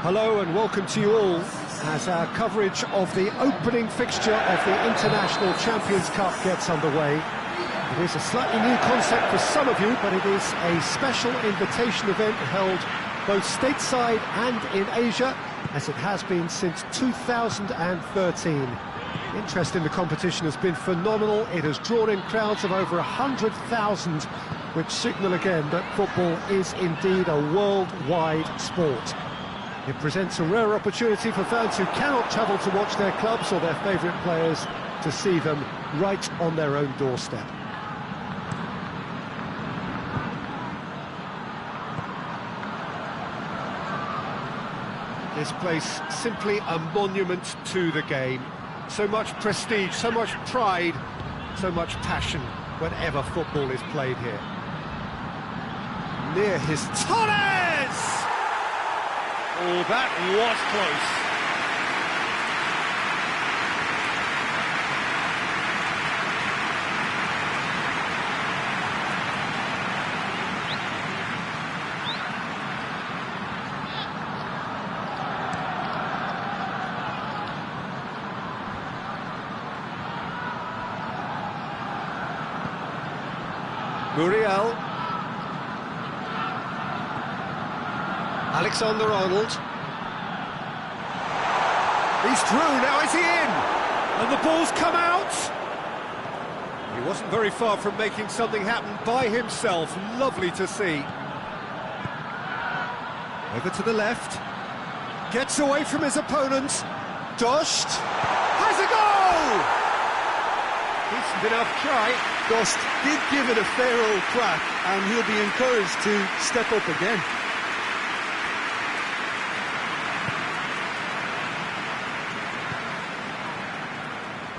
Hello and welcome to you all as our coverage of the opening fixture of the International Champions Cup gets underway. It is a slightly new concept for some of you, but it is a special invitation event held both stateside and in Asia, as it has been since 2013. Interest in the competition has been phenomenal. It has drawn in crowds of over 100,000, which signal again that football is indeed a worldwide sport. It presents a rare opportunity for fans who cannot travel to watch their clubs or their favourite players to see them right on their own doorstep. This place simply a monument to the game. So much prestige, so much pride, so much passion whenever football is played here. Near his Torres! Oh, that was close. Muriel. Alexander-Arnold. He's through, now is he in? And the ball's come out! He wasn't very far from making something happen by himself. Lovely to see. Over to the left. Gets away from his opponent. Dost has a goal! Decent enough try. Dost did give it a fair old crack, and he'll be encouraged to step up again.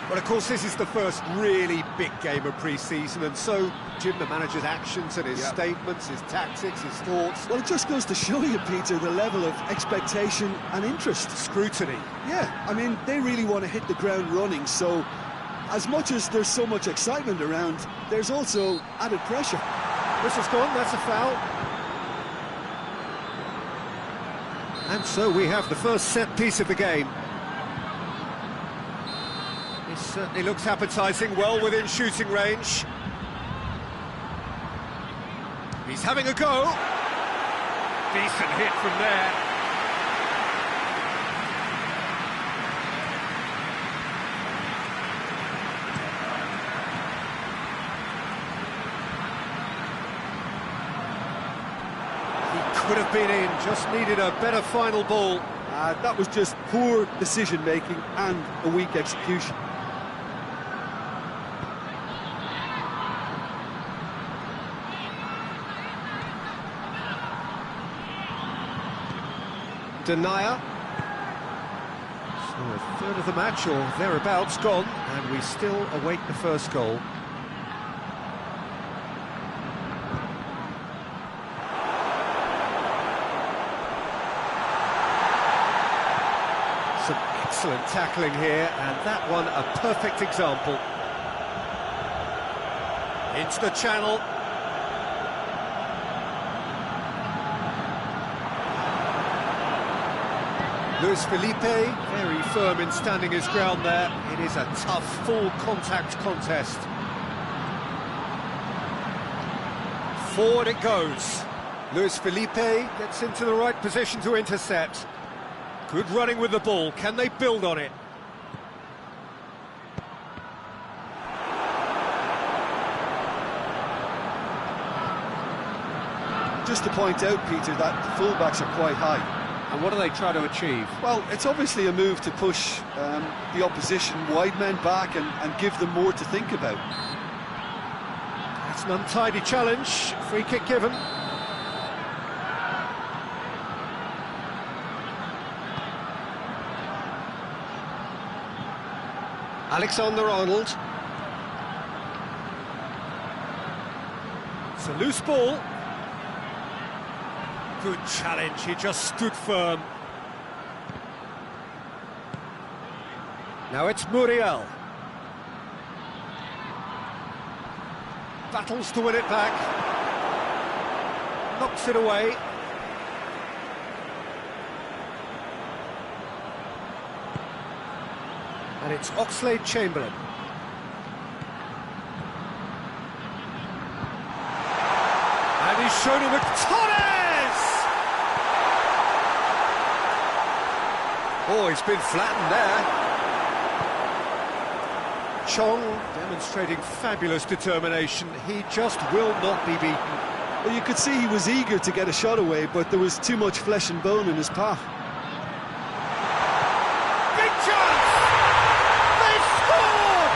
Well, of course, this is the first really big game of pre-season, and so, Jim, the manager's actions and his statements, his tactics, his thoughts... Well, it just goes to show you, Peter, the level of expectation and interest. Scrutiny. Yeah, I mean, they really want to hit the ground running, so as much as there's so much excitement around, there's also added pressure. Whistle's gone, that's a foul. And so we have the first set piece of the game. It certainly looks appetising, well within shooting range. He's having a go. Decent hit from there. He could have been in, just needed a better final ball. That was just poor decision-making and a weak execution. Denier. So a third of the match, or thereabouts, gone, and we still await the first goal. Some excellent tackling here, and that one a perfect example. Into the channel. Luis Felipe, very firm in standing his ground there. It is a tough, full-contact contest. Forward it goes. Luis Felipe gets into the right position to intercept. Good running with the ball. Can they build on it? Just to point out, Peter, that the fullbacks are quite high. And what do they try to achieve? Well, it's obviously a move to push the opposition wide men back and give them more to think about. That's an untidy challenge. Free kick given. Alexander-Arnold. It's a loose ball. Good challenge, he just stood firm. Now it's Muriel. Battles to win it back. Knocks it away. And it's Oxlade-Chamberlain. And he's shown him a Torres! Oh, he's been flattened there. Chong demonstrating fabulous determination. He just will not be beaten. Well, you could see he was eager to get a shot away, but there was too much flesh and bone in his path. Big chance! They scored!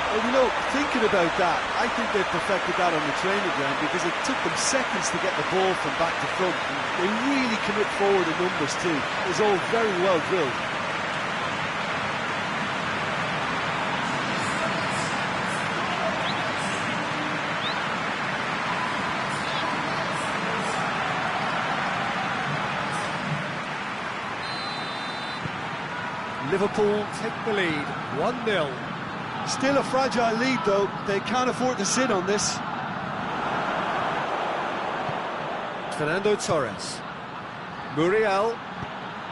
Well, you know, thinking about that, I think they perfected that on the training ground because it took them seconds to get the ball from back to front. And they really commit forward in numbers too. It was all very well drilled. Liverpool take the lead, 1-0. Still a fragile lead though, they can't afford to sit on this. Fernando Torres. Muriel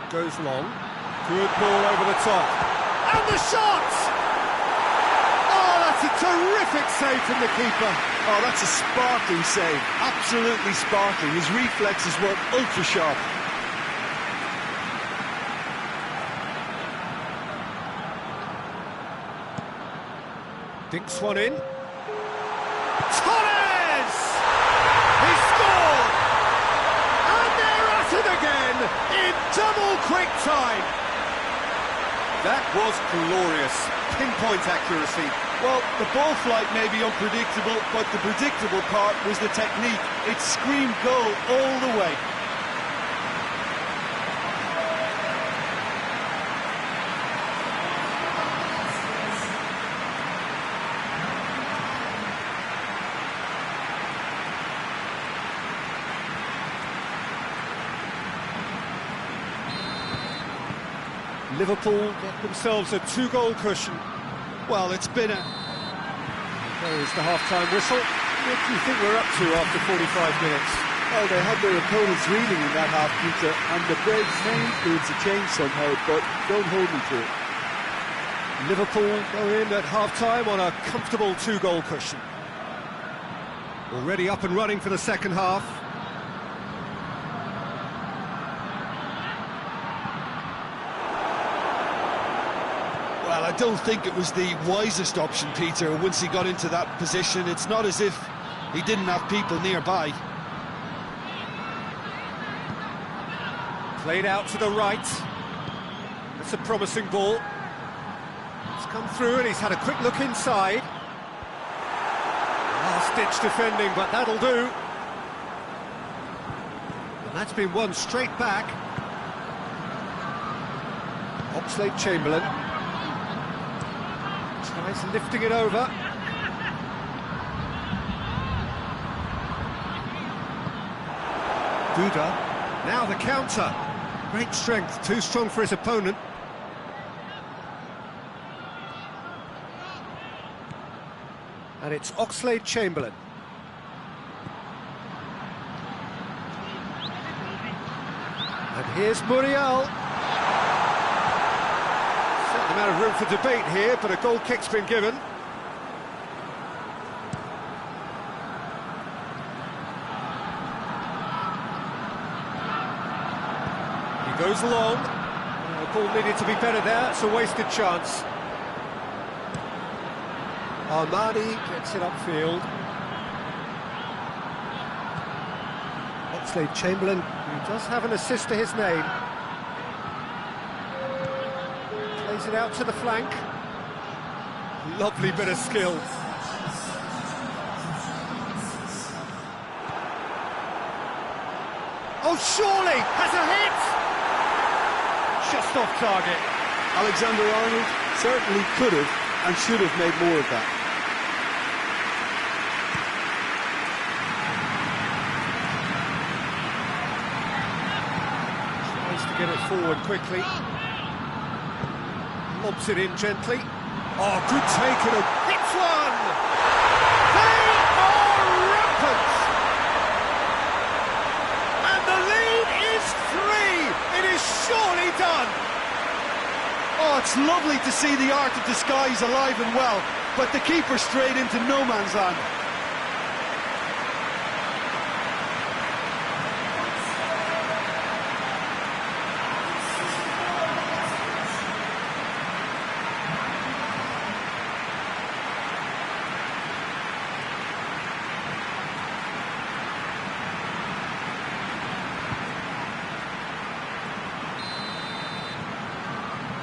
goes long. Good ball over the top. And the shot! Oh, that's a terrific save from the keeper. Oh, that's a sparkling save, absolutely sparkling. His reflexes were ultra sharp. Dinks one in. Torres! He scored! And they're at it again in double quick time. That was glorious. Pinpoint accuracy. Well, the ball flight may be unpredictable, but the predictable part was the technique. It screamed goal all the way. Liverpool get themselves a two-goal cushion. Well, it's been a... There is the half-time whistle. What do you think we're up to after 45 minutes? Well, they had their opponents reeling in that half, Peter, and the break needs a change somehow, but don't hold me to it. Liverpool go in at half-time on a comfortable two-goal cushion. Already up and running for the second half. Well, I don't think it was the wisest option, Peter, once he got into that position. It's not as if he didn't have people nearby. Played out to the right. That's a promising ball. It's come through and he's had a quick look inside. Last-ditch defending, but that'll do. And that's been won straight back. Oxlade-Chamberlain. Tries lifting it over. Duda. Now the counter. Great strength, too strong for his opponent. And it's Oxlade-Chamberlain. And here's Muriel. Certain amount of room for debate here, but a goal kick's been given. He goes long. The ball needed to be better there. It's a wasted chance. Armani gets it upfield. Oxlade-Chamberlain, who does have an assist to his name. Plays it out to the flank. Lovely bit of skill. Oh, surely has a hit! Just off target. Alexander-Arnold certainly could have and should have made more of that. Tries to get it forward quickly. Lobs it in gently. Oh, good take and a hits one! They are rampant! And the lead is 3! It is surely done! Oh, it's lovely to see the art of disguise alive and well, but the keeper straight into no man's land.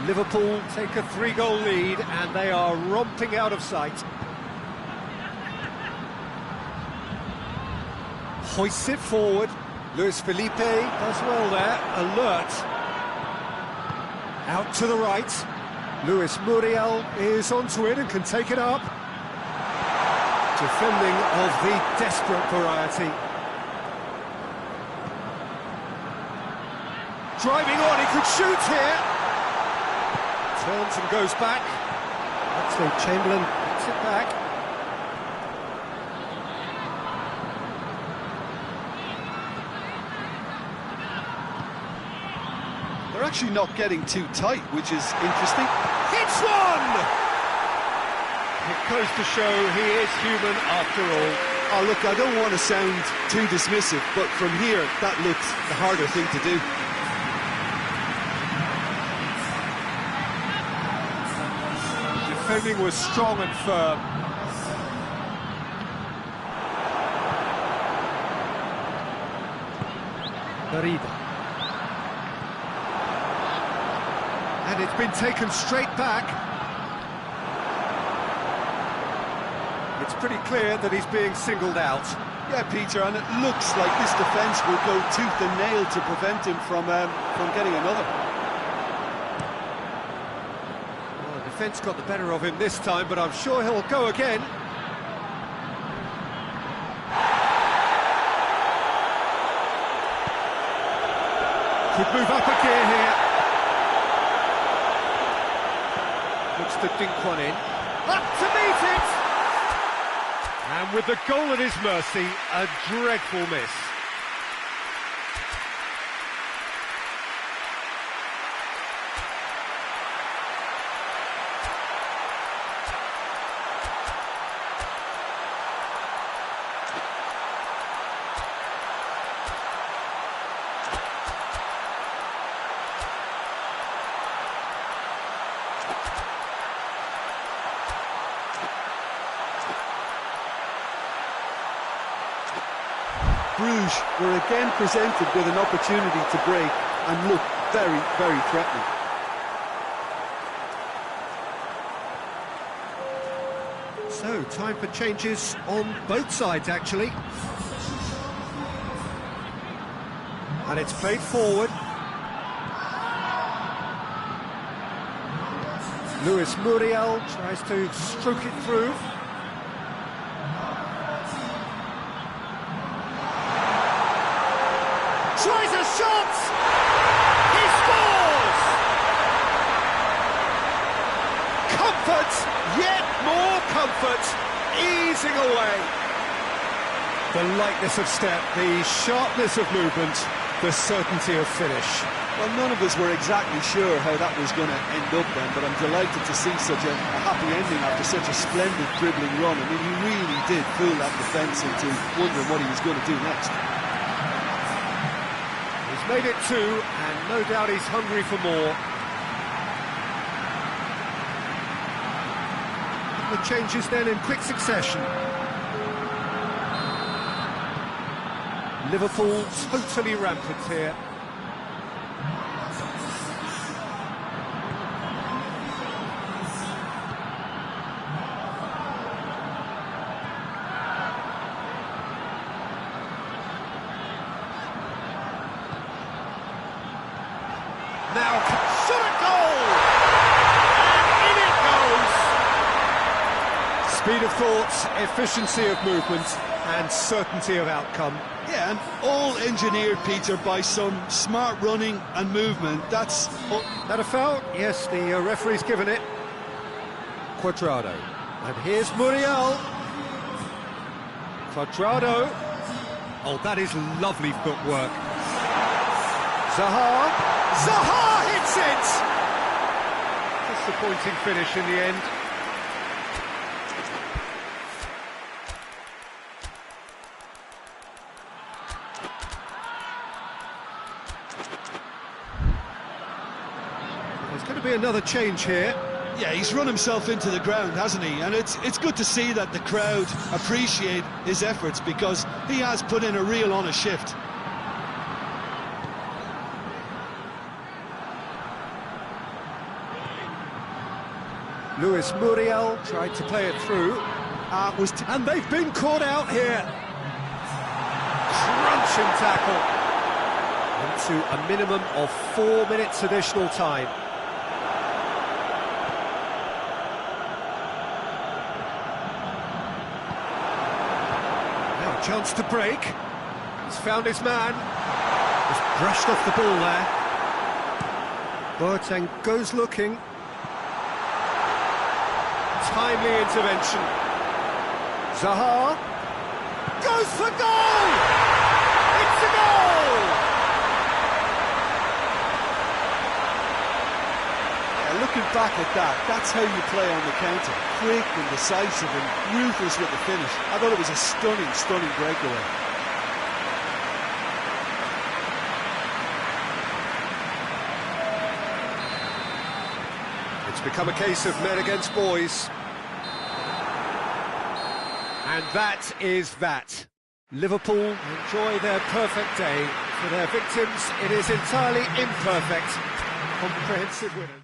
Liverpool take a 3-goal lead and they are romping out of sight. Hoists it forward. Luis Felipe does well there, alert. Out to the right. Luis Muriel is onto it and can take it up. Defending of the desperate variety. Driving on, he could shoot here. Turns and goes back. Actually, Chamberlain gets it back. They're actually not getting too tight, which is interesting. Hits one! It goes to show he is human after all. Oh, look, I don't want to sound too dismissive, but from here, that looks the harder thing to do. Defending was strong and firm. Garida. And it's been taken straight back. It's pretty clear that he's being singled out. Yeah, Peter, and it looks like this defence will go tooth and nail to prevent him from getting another. Defence got the better of him this time, but I'm sure he'll go again. Could move up a gear here. Looks to dink one in. Up to meet it! And with the goal at his mercy, a dreadful miss. Bruges were again presented with an opportunity to break and look very, very threatening. So, time for changes on both sides, actually. And it's played forward. Luis Muriel tries to stroke it through. Tries a shot! He scores! Comfort, yet more comfort, easing away. The lightness of step, the sharpness of movement, the certainty of finish. Well, none of us were exactly sure how that was going to end up then, but I'm delighted to see such a happy ending after such a splendid dribbling run. I mean, he really did fool that defence into wondering what he was going to do next. Made it 2, and no doubt he's hungry for more. The changes then in quick succession. Liverpool totally rampant here. Now, shot at goal! And in it goes! Speed of thought, efficiency of movement, and certainty of outcome. Yeah, and all engineered, Peter, by some smart running and movement. That's... That a foul? Yes, the referee's given it. Cuadrado. And here's Muriel. Cuadrado. Oh, that is lovely footwork. Zaha! Zaha hits it! Disappointing finish in the end. There's going to be another change here. Yeah, he's run himself into the ground, hasn't he? And it's good to see that the crowd appreciate his efforts, because he has put in a real honest shift. Luis Muriel tried to play it through. And they've been caught out here. Crunching tackle. Into a minimum of 4 minutes additional time. Now a chance to break. He's found his man. Just brushed off the ball there. Boateng goes looking. Timely intervention. Zaha goes for goal! It's a goal! Yeah, looking back at that, that's how you play on the counter. Quick and decisive and ruthless with the finish. I thought it was a stunning, stunning breakaway. It's become a case of men against boys. And that is that. Liverpool enjoy their perfect day. For their victims, it is entirely imperfect. Comprehensive winner.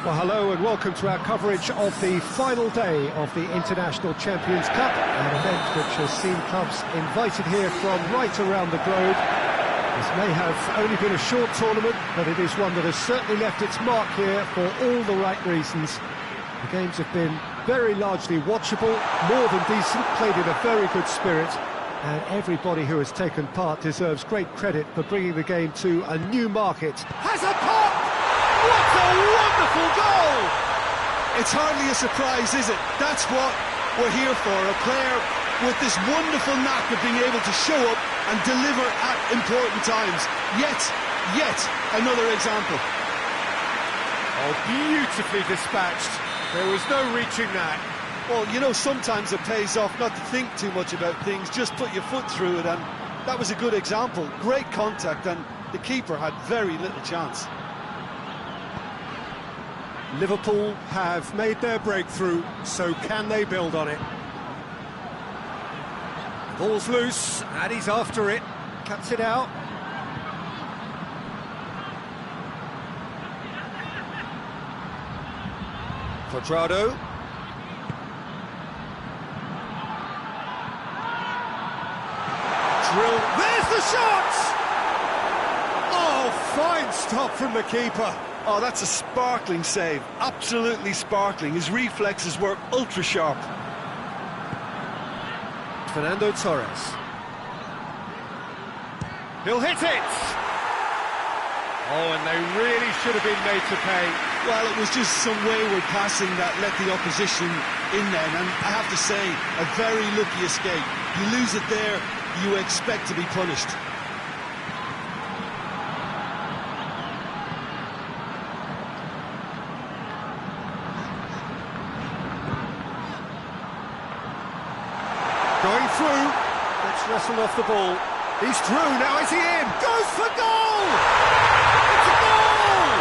Well, hello and welcome to our coverage of the final day of the International Champions Cup, an event which has seen clubs invited here from right around the globe. This may have only been a short tournament, but it is one that has certainly left its mark here for all the right reasons. The games have been very largely watchable, more than decent, played in a very good spirit, and everybody who has taken part deserves great credit for bringing the game to a new market. Has a pop! What a wonderful goal! It's hardly a surprise, is it? That's what we're here for, a player with this wonderful knack of being able to show up and deliver at important times. Yet another example. Oh, beautifully dispatched. There was no reaching that. Well, you know, sometimes it pays off not to think too much about things, just put your foot through it, and that was a good example. Great contact, and the keeper had very little chance. Liverpool have made their breakthrough, so can they build on it? Ball's loose, and he's after it. Cuts it out. Quadrado. Drill. There's the shot! Oh, fine stop from the keeper. Oh, that's a sparkling save. Absolutely sparkling. His reflexes were ultra sharp. Fernando Torres. He'll hit it! Oh, and they really should have been made to pay. Well, it was just some wayward passing that let the opposition in then, and I have to say, a very lucky escape. You lose it there, you expect to be punished. Going through. Let's wrestle off the ball. He's through, now is he in? Goes for goal! It's a goal!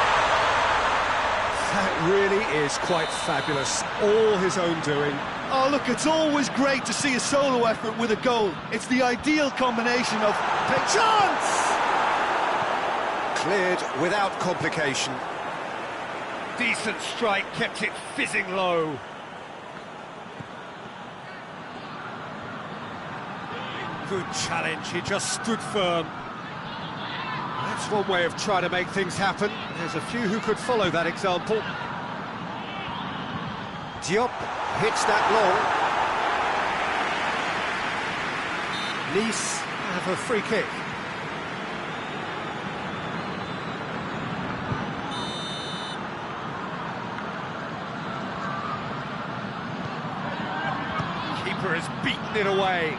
That really is quite fabulous. All his own doing. Oh, look, it's always great to see a solo effort with a goal. It's the ideal combination of chance! Cleared without complication. Decent strike, kept it fizzing low. Good challenge, he just stood firm. That's one way of trying to make things happen. There's a few who could follow that example. Diop hits that long. Nice have a free kick. Keeper has beaten it away.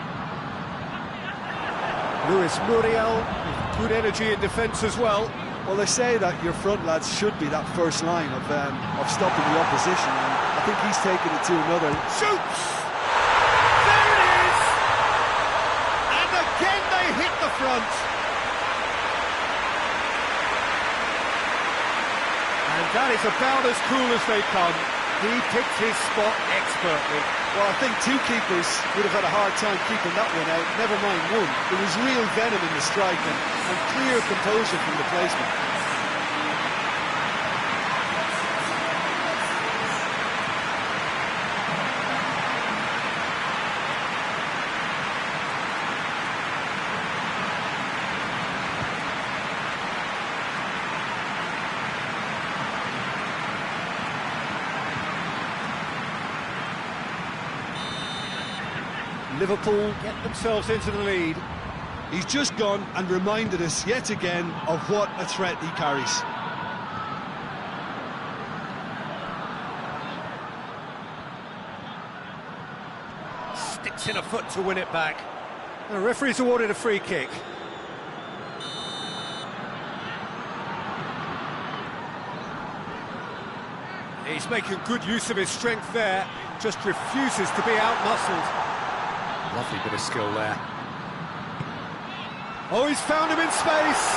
Luis Muriel, with good energy in defence as well. Well, they say that your front lads should be that first line of stopping the opposition, and I think he's taken it to another. Shoots! There it is! And again they hit the front. And that is about as cool as they come. He picked his spot expertly. Well, I think two keepers would have had a hard time keeping that one out, never mind one. There was real venom in the strike and clear composure from the placement. Liverpool get themselves into the lead. He's just gone and reminded us yet again of what a threat he carries. Sticks in a foot to win it back. The referee's awarded a free kick. He's making good use of his strength there, just refuses to be out-muscled. Lovely bit of skill there. Oh, he's found him in space!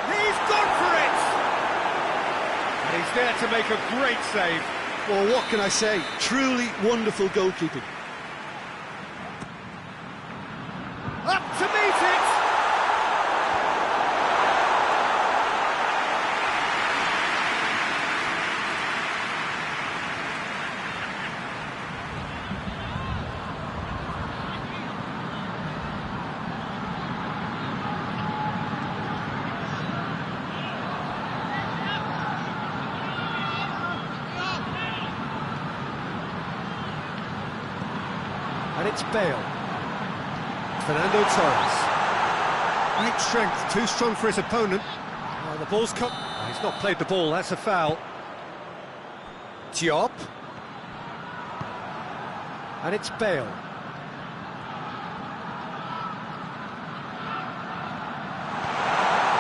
He's gone for it! And he's there to make a great save. Well, what can I say? Truly wonderful goalkeeping. Up to meet it! And it's Bale. Fernando Torres. Great strength, too strong for his opponent. Oh, the ball's cut. Oh, he's not played the ball, that's a foul. Diop. And it's Bale.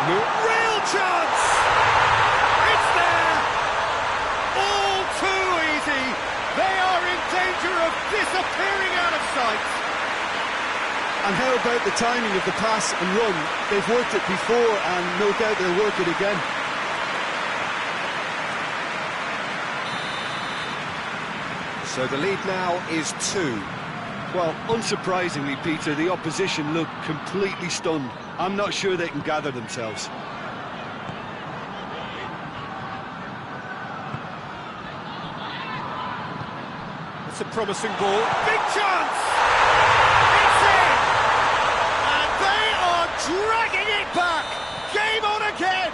Real chance! It's there! All too easy! They are in danger of disappearing out of sight! And how about the timing of the pass and run? They've worked it before and no doubt they'll work it again. So the lead now is 2. Well, unsurprisingly, Peter, the opposition look completely stunned. I'm not sure they can gather themselves. It's a promising ball. Big chance! It's in! And they are dragging it back! Game on again!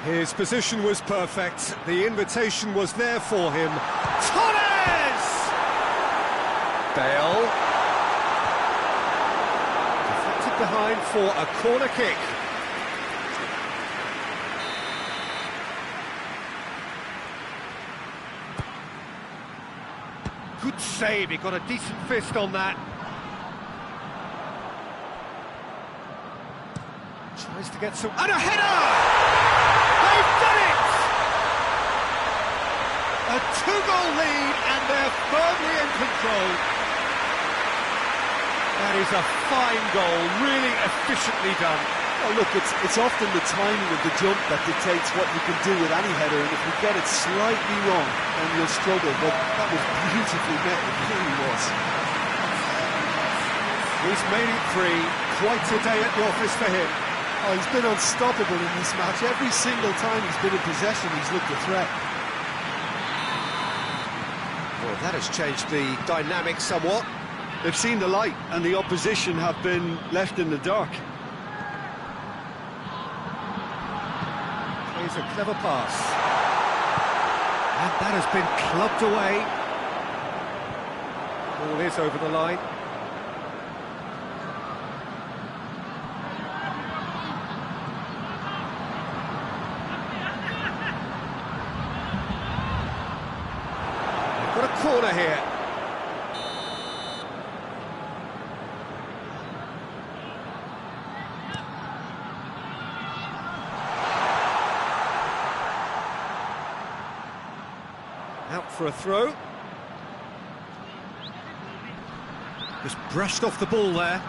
His position was perfect. The invitation was there for him. Torres! Bale. Deflected behind for a corner kick. Good save, he got a decent fist on that. Tries to get some... And a header! They've done it! A 2-goal lead and they're firmly in control. That is a fine goal, really efficiently done. Oh, look, it's often the timing of the jump that dictates what you can do with any header, and if you get it slightly wrong, then you'll struggle, but that was beautifully met, it really was. He's made it 3, quite a day at the office for him. Oh, he's been unstoppable in this match. Every single time he's been in possession, he's looked a threat. Well, that has changed the dynamic somewhat. They've seen the light, and the opposition have been left in the dark. Plays a clever pass. And that has been clubbed away. Ball is over the line. They've got a corner here. Out for a throw. Just brushed off the ball there.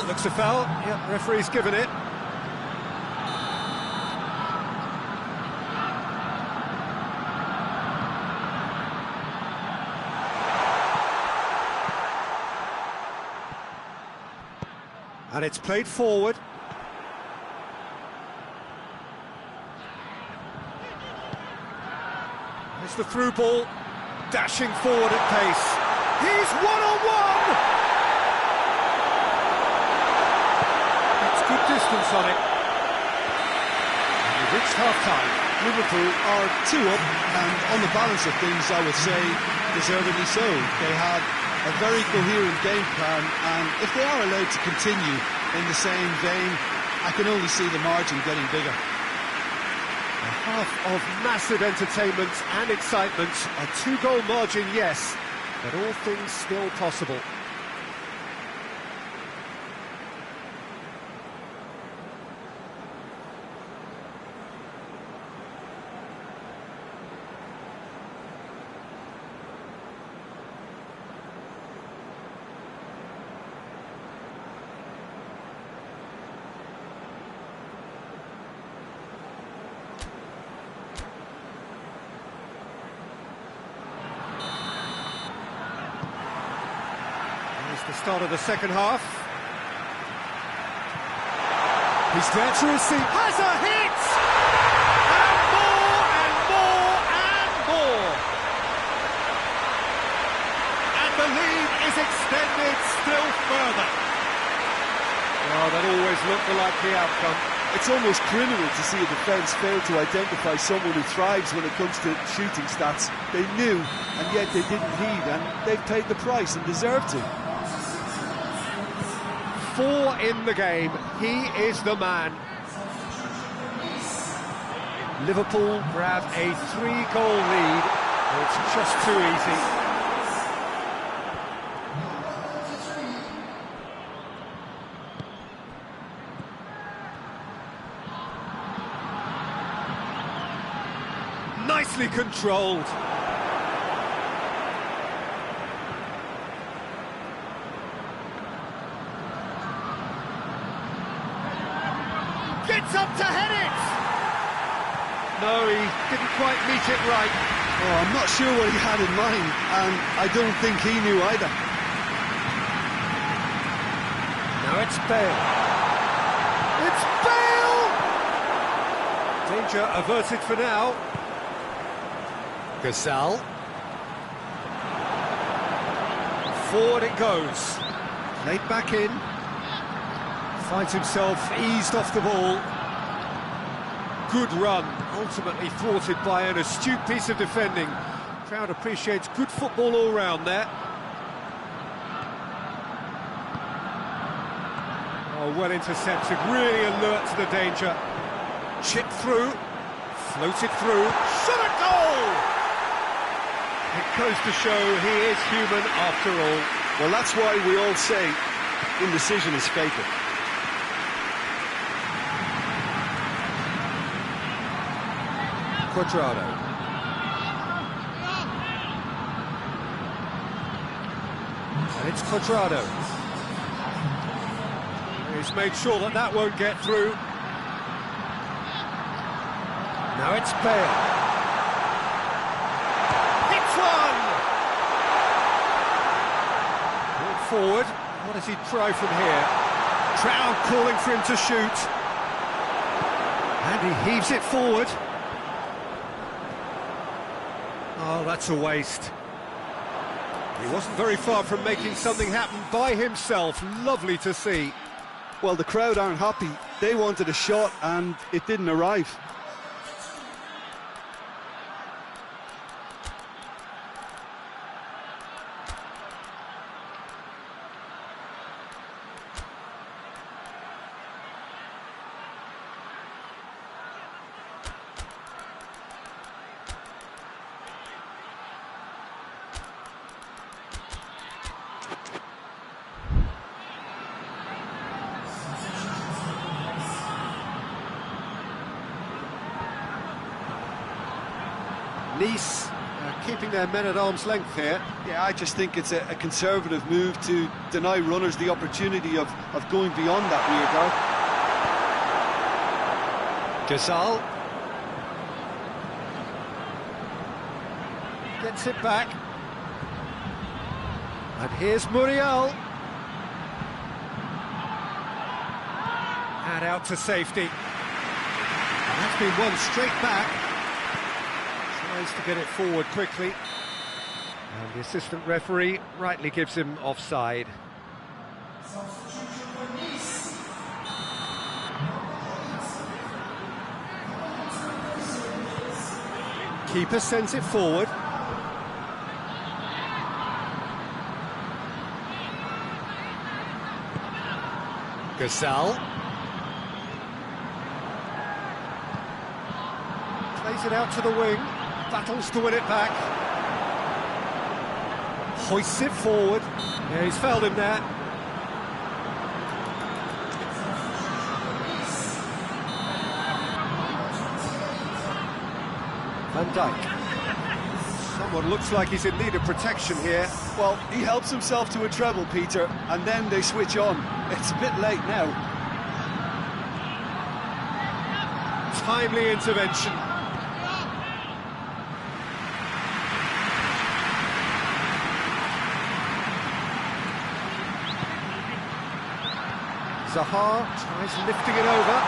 Looks a foul. Yep, referee's given it. And it's played forward. It's the through ball, dashing forward at pace. He's one-on-one! It's good distance on it. And we've reached half-time. Liverpool are 2 up, and on the balance of things, I would say, deservedly so. They have a very coherent game plan, and if they are allowed to continue in the same vein, I can only see the margin getting bigger. A half of massive entertainment and excitement. A 2-goal margin, yes, but all things still possible. The start of the second half. He's there to receive. Has a hit! And more and more and more. And the lead is extended still further. Well, that always looked the likely outcome. It's almost criminal to see a defence fail to identify someone who thrives when it comes to shooting stats. They knew, and yet they didn't heed, and they've paid the price and deserve to. 4 in the game, he is the man. Liverpool grab a 3-goal lead. It's just too easy. Nicely controlled. Gets up to head it! No, he didn't quite meet it right. Oh, I'm not sure what he had in mind, and I don't think he knew either. Now it's Bale. It's Bale! Danger averted for now. Gazal. Forward it goes. Played back in. Finds himself eased off the ball. Good run, ultimately thwarted by an astute piece of defending. Crowd appreciates good football all round there. Oh, well intercepted, really alert to the danger. Chipped through, floated through, shot a goal! It goes to show he is human after all. Well, that's why we all say indecision is fatal. Quadrado. And it's Quadrado. He's made sure that that won't get through. Now it's Bale. Forward, what does he try from here? Crowd calling for him to shoot. And he heaves it forward. Oh, that's a waste. He wasn't very far from making something happen by himself. Lovely to see. Well, the crowd aren't happy. They wanted a shot and it didn't arrive. Nice keeping their men at arm's length here. Yeah, I just think it's a conservative move to deny runners the opportunity of going beyond that rear guard. Gazal gets it back. And here's Muriel. And out to safety. And that's been won straight back. Tries to get it forward quickly. And the assistant referee rightly gives him offside. Keeper sends it forward. Gazal. Plays it out to the wing. Battles to win it back. Hoists it forward. Yeah, he's fouled him there. Van Dijk. Someone looks like he's in need of protection here. Well, he helps himself to a treble, Peter, and then they switch on. It's a bit late now. Timely intervention. Zaha tries lifting it over.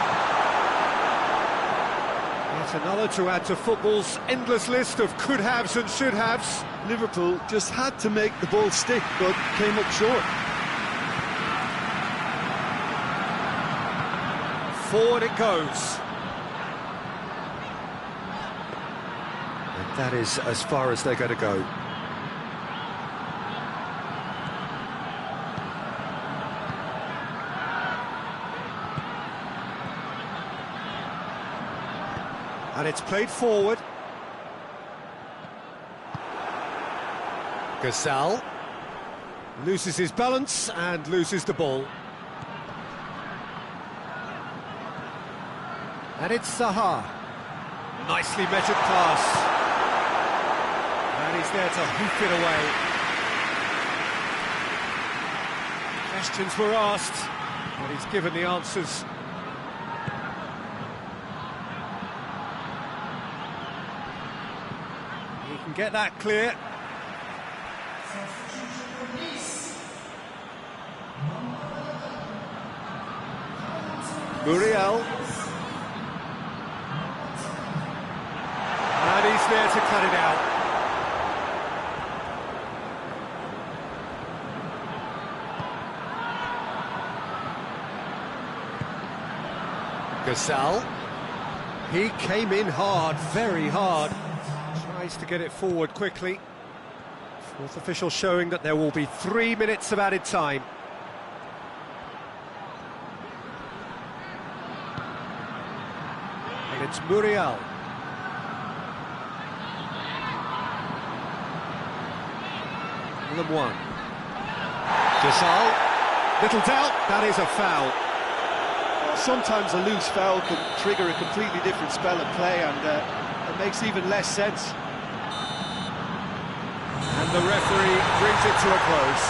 That's another to add to football's endless list of could-haves and should-haves. Liverpool just had to make the ball stick, but came up short. forward it goes. And that is as far as they're going to go. And it's played forward. Gasal loses his balance and loses the ball. And it's Zaha. Nicely measured pass. And he's there to hoof it away. Questions were asked, but he's given the answers. He can get that clear. Muriel. And he's there to cut it out. Gasal. He came in hard, very hard. Tries to get it forward quickly. Fourth official showing that there will be 3 minutes of added time. And it's Muriel. One. Gasal. Little doubt, that is a foul. Sometimes a loose foul can trigger a completely different spell of play, and it makes even less sense. And the referee brings it to a close.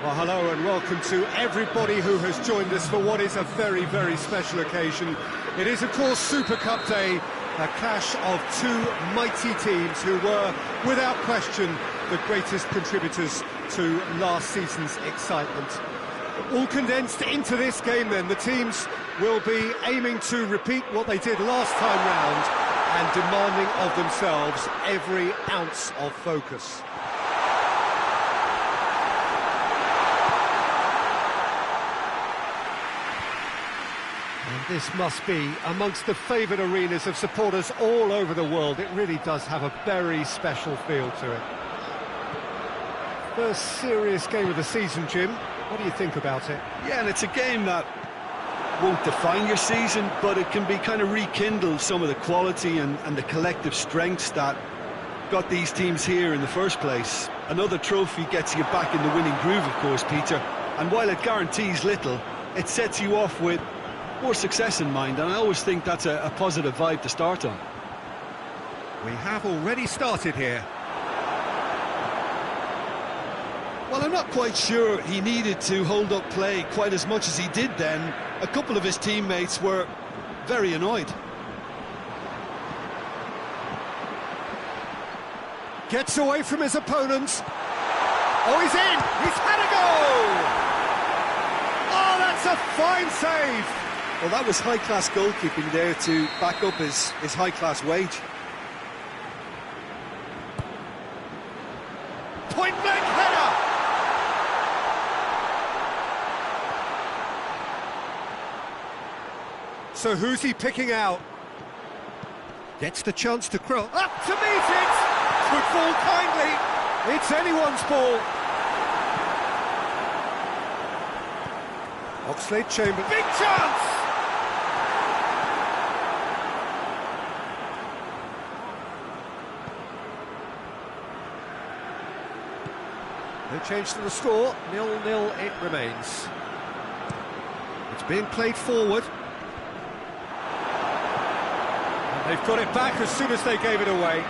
Well, hello and welcome to everybody who has joined us for what is a very, very special occasion. It is, of course, Super Cup Day, a clash of two mighty teams who were, without question, the greatest contributors to last season's excitement. All condensed into this game then, the teams will be aiming to repeat what they did last time round and demanding of themselves every ounce of focus. And this must be amongst the favoured arenas of supporters all over the world. It really does have a very special feel to it. First serious game of the season, Jim. What do you think about it? Yeah, and it's a game that won't define your season, but it can be kind of rekindle some of the quality and the collective strengths that got these teams here in the first place. Another trophy gets you back in the winning groove, of course, Peter. And while it guarantees little, it sets you off with more success in mind, and I always think that's a positive vibe to start on. We have already started here. Well, I'm not quite sure he needed to hold up play quite as much as he did then. A couple of his teammates were very annoyed. Gets away from his opponents. Oh, he's in! He's had a goal! Oh, that's a fine save! Well, that was high-class goalkeeping there to back up his high-class wage. Point-blank header! So who's he picking out? Gets the chance to cross. Up to meet it! Could fall kindly. It's anyone's ball. Oxlade-Chamberlain. Big chance! No change to the score. 0-0 it remains. It's being played forward. They've got it back as soon as they gave it away.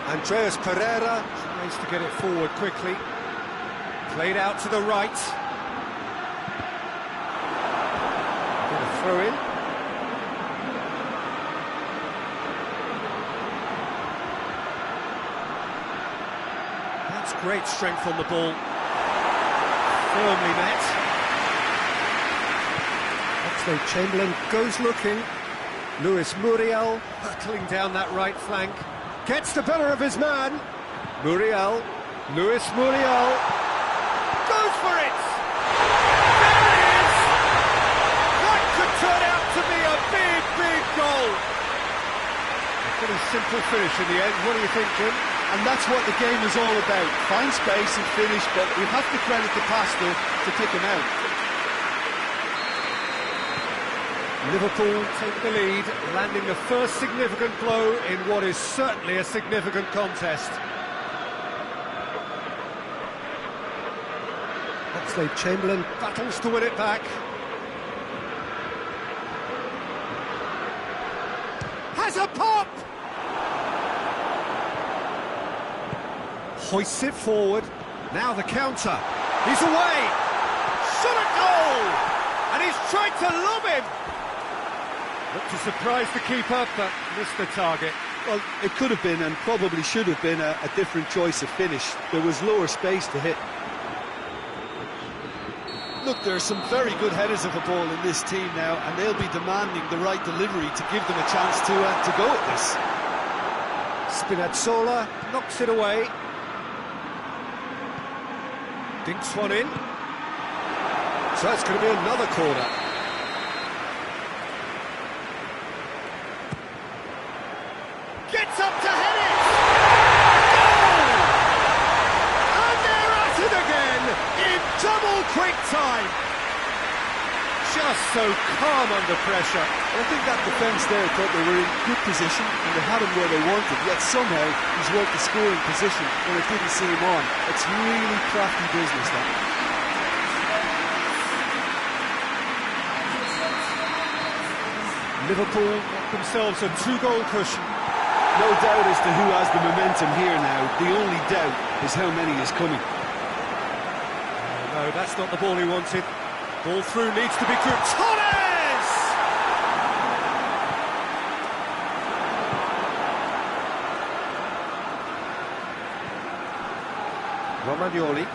Andreas Pereira tries to get it forward quickly. Played out to the right. Get a throw in. That's great strength on the ball. Firmly met. Oxlade-Chamberlain goes looking. Luis Muriel hurtling down that right flank. Gets the better of his man. Muriel. Luis Muriel. Goes for it! There it is! What could turn out to be a big, big goal? A pretty simple finish in the end. What do you think, Jim? And that's what the game is all about. Find space and finish, but we have to credit the pastor to pick him out. Liverpool take the lead, landing the first significant blow in what is certainly a significant contest. Oxlade-Chamberlain battles to win it back. Has a pop! Hoists it forward. Now the counter. He's away! Shot a goal! And he's tried to lob him! Looked to surprise the keeper, but missed the target. Well, it could have been and probably should have been a different choice of finish. There was lower space to hit. Look, there are some very good headers of the ball in this team now, and they'll be demanding the right delivery to give them a chance to go at this. Spinazzola knocks it away. Dinks one in. So it's going to be another corner. Gets up to head it! Goal! And they're at it again in double quick time. Just so calm under pressure. I think that defence there thought they were in good position and they had him where they wanted, yet somehow he's worked the scoring position when it didn't see him on. It's really crafty business, that. Liverpool got themselves a two-goal cushion. No doubt as to who has the momentum here now. The only doubt is how many is coming. No No, that's not the ball he wanted. Ball through needs to be good. Torres! Romagnoli.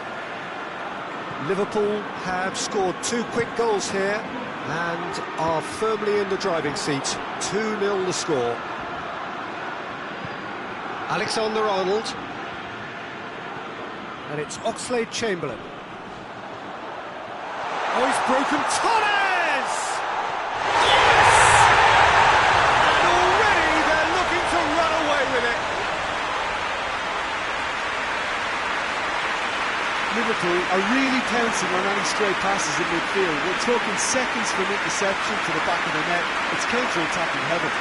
Liverpool have scored 2 quick goals here and are firmly in the driving seat. 2-0 the score. Alexander-Arnold. And it's Oxlade-Chamberlain. Oh, he's broken. Torres! Yes! And already they're looking to run away with it. Liverpool are really pouncing on any stray passes in midfield. We're talking seconds from interception to the back of the net. It's counter-attacking heaven.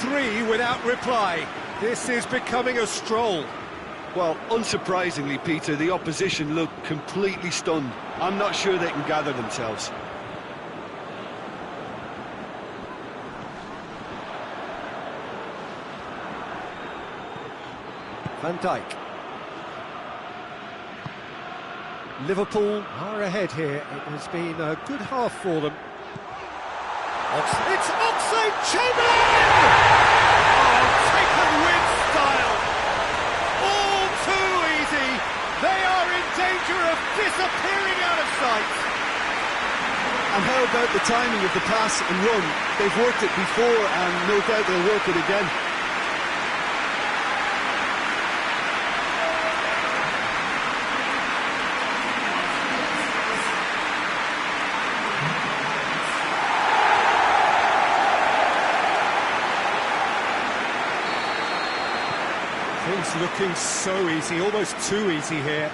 Three without reply. This is becoming a stroll. Well, unsurprisingly, Peter, the opposition look completely stunned. I'm not sure they can gather themselves. Van Dijk. Liverpool are ahead here. It has been a good half for them. It's Oxlade-Chamberlain! Oh, taken with style. All too easy. They are in danger of disappearing out of sight. And how about the timing of the pass and run? They've worked it before and no doubt they'll work it again. Things looking so easy, almost too easy here.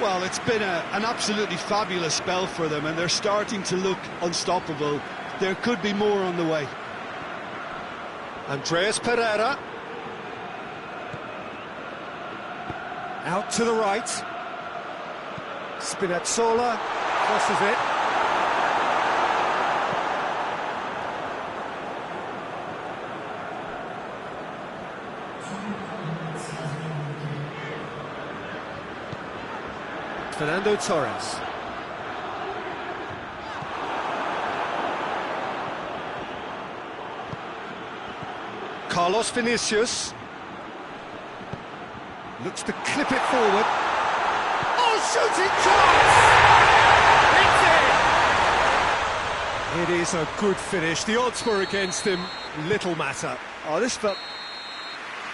Well, it's been an absolutely fabulous spell for them, and they're starting to look unstoppable. There could be more on the way. Andreas Pereira. Out to the right. Spinazzola crosses it. Fernando Torres. Carlos Vinicius. Looks to clip it forward. Oh, shooting chance! It's in! It is a good finish. The odds were against him. Little matter. Oh, this felt...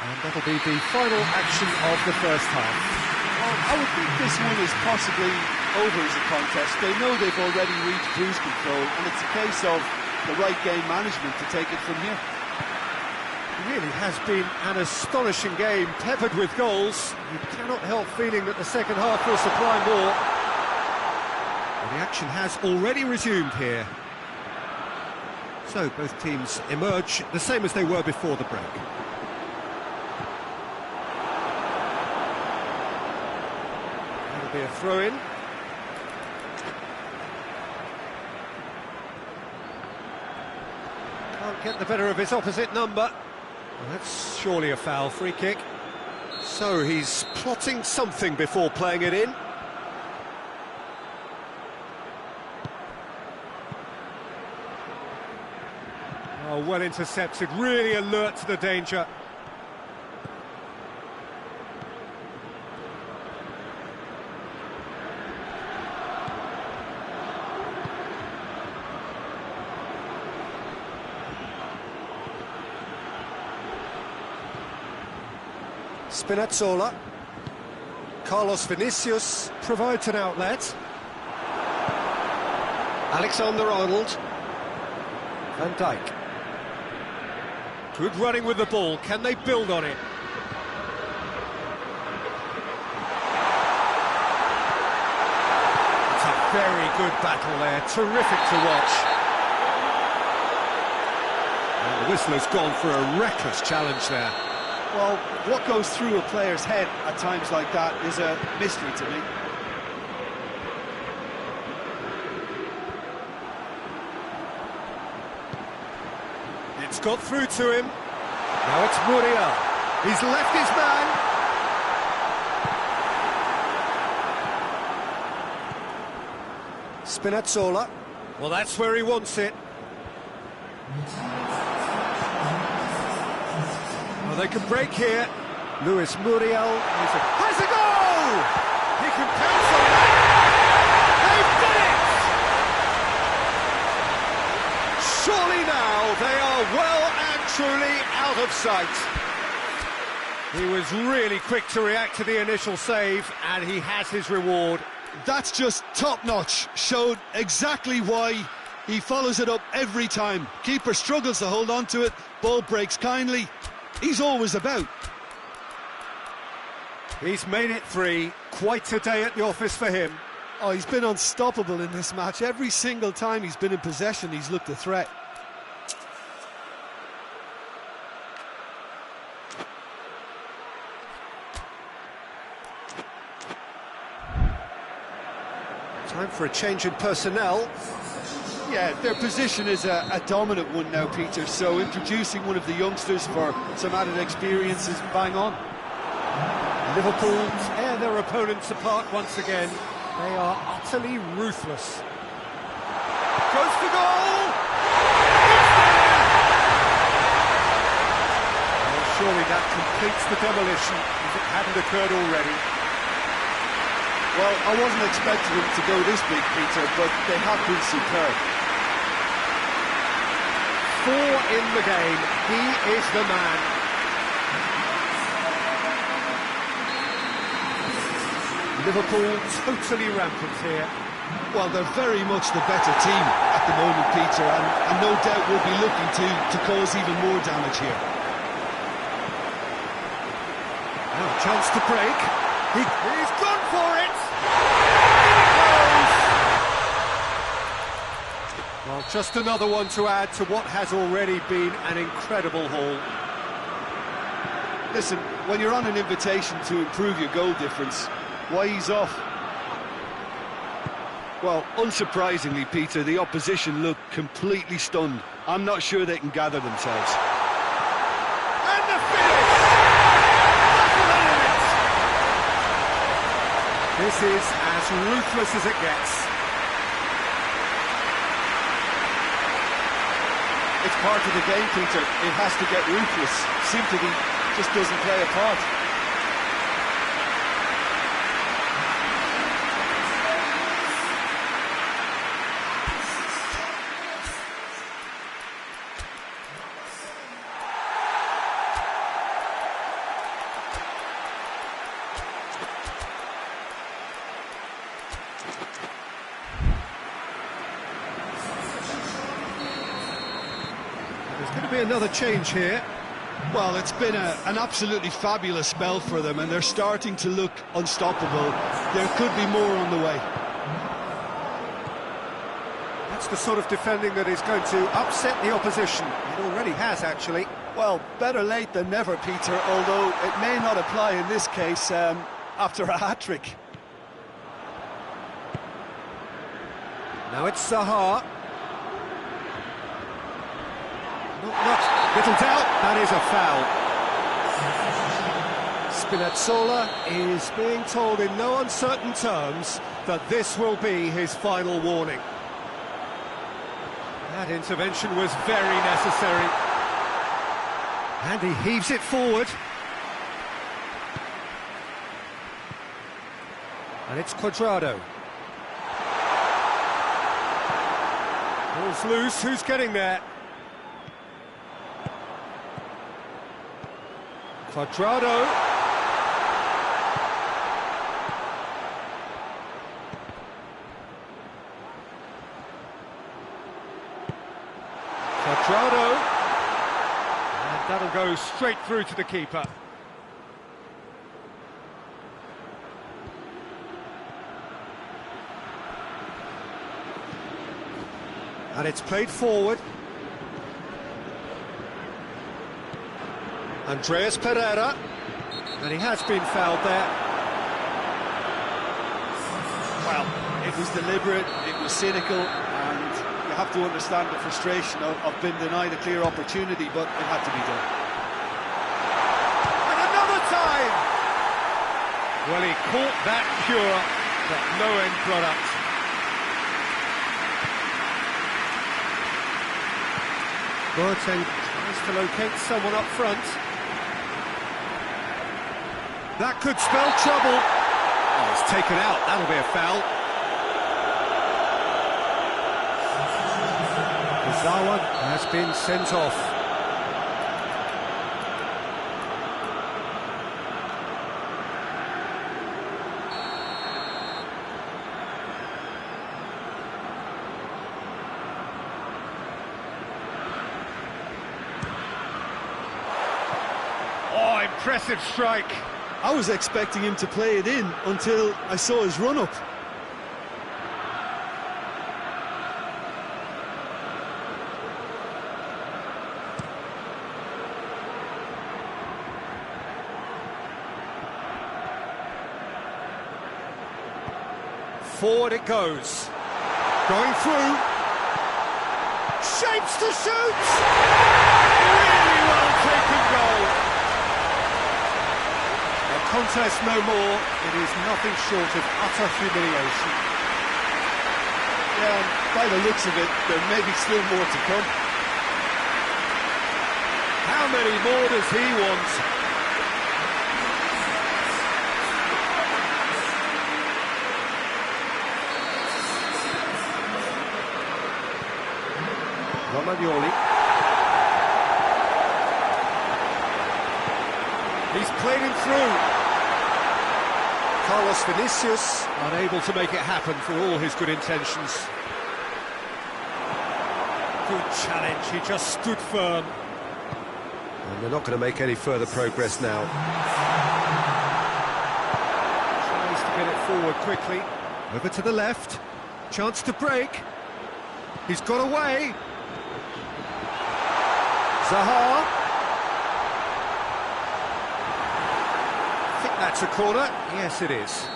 And that'll be the final action of the first half. I would think this one is possibly over as a contest. They know they've already reached cruise control, and it's a case of the right game management to take it from here. It really has been an astonishing game, peppered with goals. You cannot help feeling that the second half will supply more. And the action has already resumed here. So both teams emerge the same as they were before the break. Be a throw-in. Can't get the better of his opposite number. Well, that's surely a foul. Free kick. So he's plotting something before playing it in. Oh, well intercepted, really alert to the danger. Spinazzola. Carlos Vinicius provides an outlet. Alexander-Arnold. Van Dijk. Good running with the ball. Can they build on it? It's a very good battle there. Terrific to watch. And The whistle has gone for a reckless challenge there. Well, what goes through a player's head at times like that is a mystery to me. It's got through to him. Now it's Muriel. He's left his man. Spinazzola. Well, that's where he wants it. Well, they can break here. Luis Muriel has a goal! He can pounce on that. They've done it! Surely now they are well and truly out of sight. He was really quick to react to the initial save, and he has his reward. That's just top-notch. Showed exactly why he follows it up every time. Keeper struggles to hold on to it, ball breaks kindly. He's always about. He's made it 3. Quite a day at the office for him. Oh, he's been unstoppable in this match. Every single time he's been in possession, he's looked a threat. Time for a change in personnel. Yeah, their position is a dominant one now, Peter, so introducing one of the youngsters for some added experience is bang on. Liverpool tear their opponents apart once again. They are utterly ruthless. Goes for goal! Well, surely that completes the demolition if it hadn't occurred already. Well, I wasn't expecting them to go this big, Peter, but they have been superb. 4 in the game. He is the man. Liverpool totally rampant here. Well, they're very much the better team at the moment, Peter, and no doubt will be looking to cause even more damage here. Now a chance to break. He's gone for it! Well, just another one to add to what has already been an incredible haul. Listen, when you're on an invitation to improve your goal difference, why ease off? Well, unsurprisingly, Peter, the opposition look completely stunned. I'm not sure they can gather themselves. And the finish! This is as ruthless as it gets. It's part of the game, Peter. It has to get ruthless. Sympathy just doesn't play a part. There's going to be another change here. Well, it's been an absolutely fabulous spell for them, and they're starting to look unstoppable. There could be more on the way. That's the sort of defending that is going to upset the opposition. It already has, actually. Well, better late than never, Peter, although it may not apply in this case after a hat-trick. Now it's Zaha. Not little doubt, that is a foul. Spinazzola is being told in no uncertain terms that this will be his final warning. That intervention was very necessary. And he heaves it forward. And it's Cuadrado. Ball's loose, who's getting there? Cuadrado. Cuadrado. And that'll go straight through to the keeper. And it's played forward. Andreas Pereira, and he has been fouled there. Well, it was deliberate, it was cynical, and you have to understand the frustration of being denied a clear opportunity, but it had to be done. And another time! Well, he caught that pure, but no end product. Boateng tries to locate someone up front. That could spell trouble. Oh, it's taken out, that'll be a foul. Zawa has been sent off. Oh, impressive strike. I was expecting him to play it in until I saw his run-up. Forward it goes. Going through. Shapes to shoot! Really well taken goal. A contest no more. It is nothing short of utter humiliation. Yeah, by the looks of it, there may be still more to come. How many more does he want? Romagnoli. He's played him through. Carlos Vinicius unable to make it happen for all his good intentions. Good challenge, he just stood firm. And they're not going to make any further progress now. Tries to get it forward quickly. Over to the left. Chance to break. He's got away. Zaha. I think that's a corner. Yes, it is.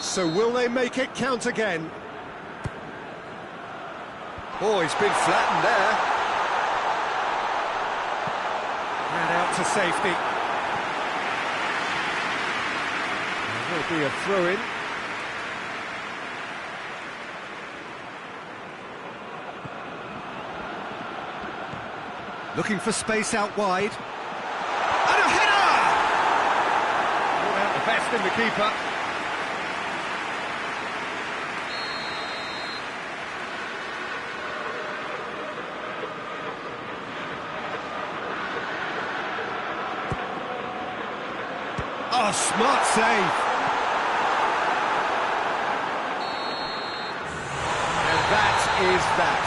So will they make it count again? Oh, he's been flattened there. And out to safety. There will be a throw-in. Looking for space out wide. And a header! Brought out the best in the keeper. Oh, smart save. And that is that.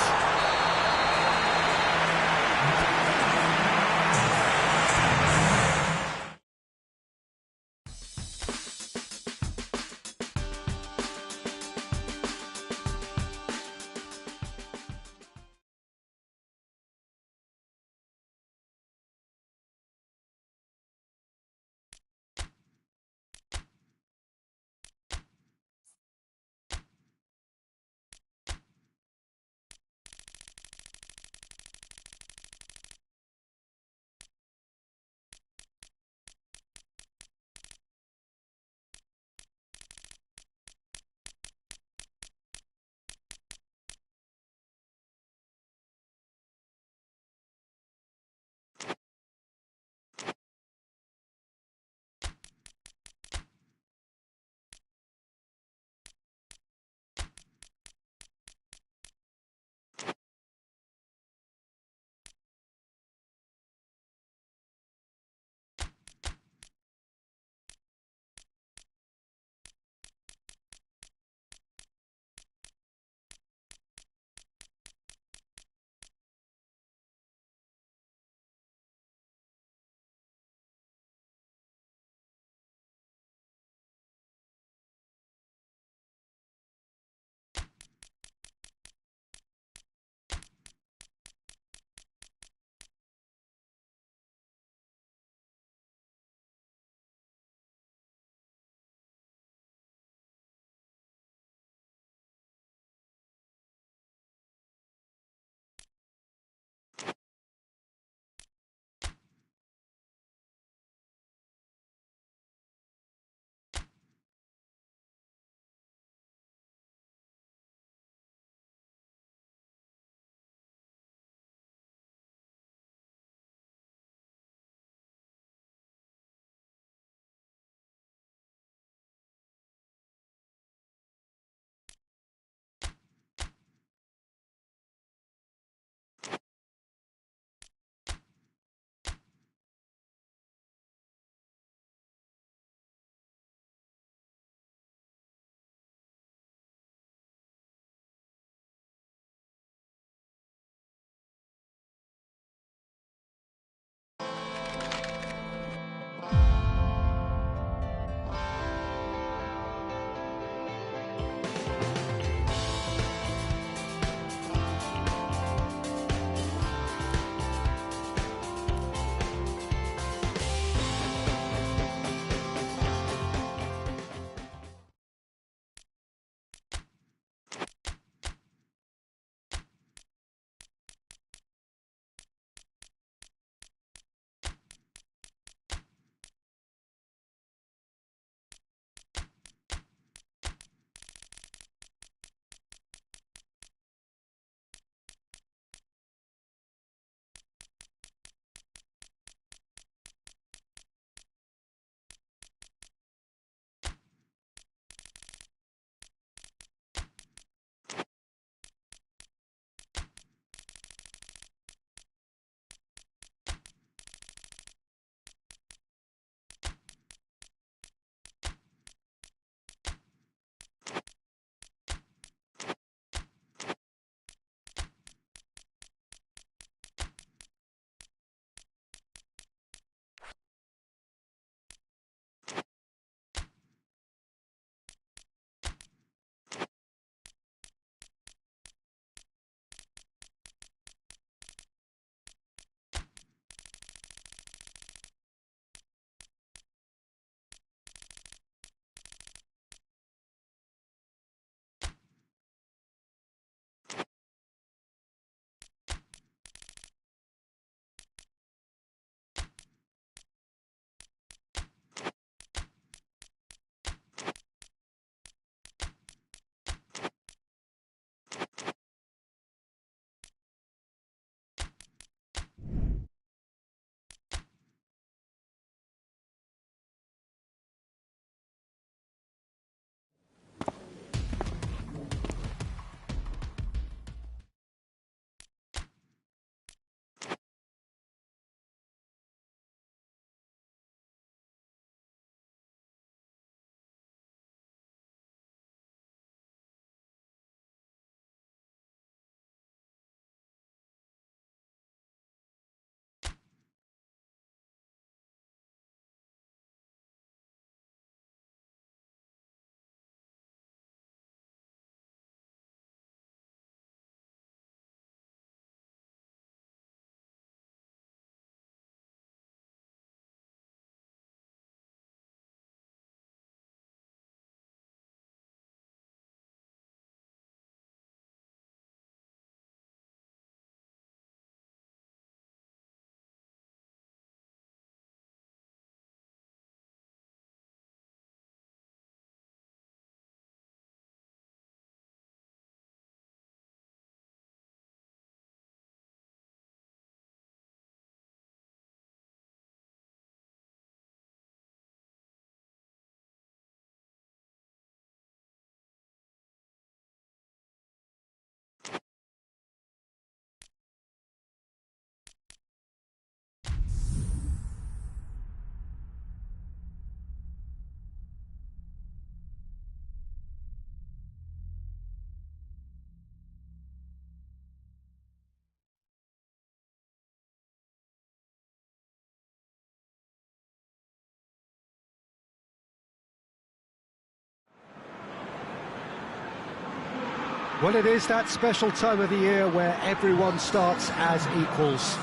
Well, it is that special time of the year where everyone starts as equals.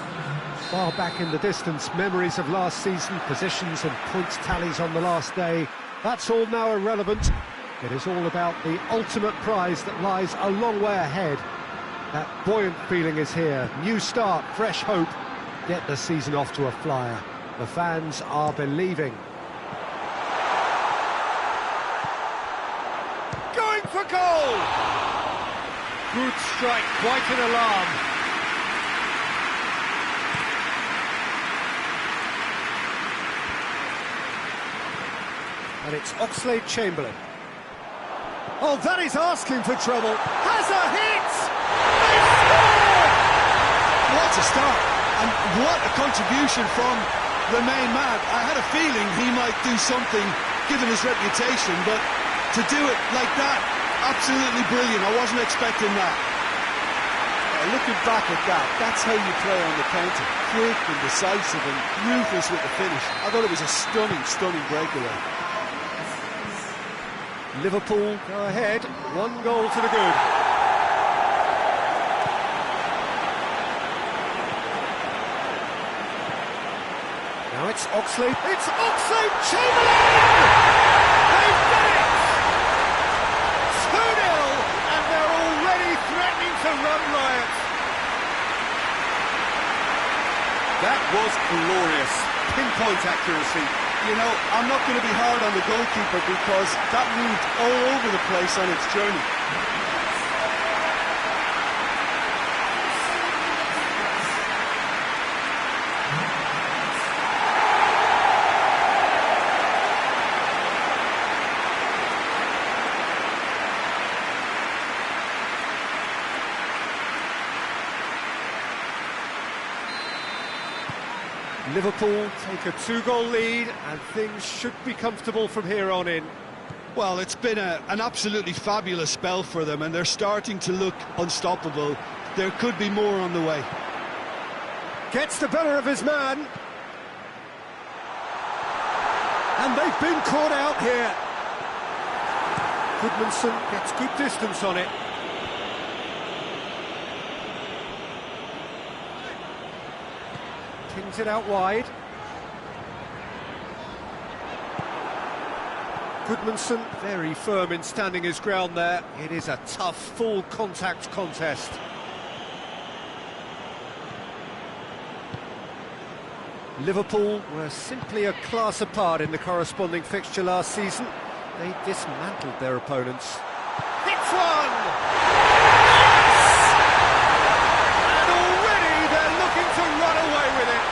Far back in the distance, memories of last season, positions and points tallies on the last day, that's all now irrelevant. It is all about the ultimate prize that lies a long way ahead. That buoyant feeling is here. New start, fresh hope. Get the season off to a flyer. The fans are believing. Going for goal! Good strike, quite an alarm. And it's Oxlade-Chamberlain. Oh, that is asking for trouble. Has a hit! They score! What a start, and what a contribution from the main man. I had a feeling he might do something, given his reputation, but to do it like that, absolutely brilliant. I wasn't expecting that. Looking back at that, that's how you play on the counter. Quick and decisive and ruthless with the finish. I thought it was a stunning breakaway. Liverpool go ahead, 1 goal to the good. Now it's Oxlade. It's Oxlade-Chamberlain! They've done it! 2-0, and they're already threatening to run riot. That was glorious. Pinpoint accuracy. You know, I'm not going to be hard on the goalkeeper because that moved all over the place on its journey. Liverpool take a 2-goal lead, and things should be comfortable from here on in. Well, it's been an absolutely fabulous spell for them, and they're starting to look unstoppable. There could be more on the way. Gets the better of his man. And they've been caught out here. Goodmanson gets good distance on it. Pings it out wide. Goodmanson very firm in standing his ground there. It is a tough, full contact contest. Liverpool were simply a class apart in the corresponding fixture last season. They dismantled their opponents. Hits one! Yes! And already they're looking to run away with it.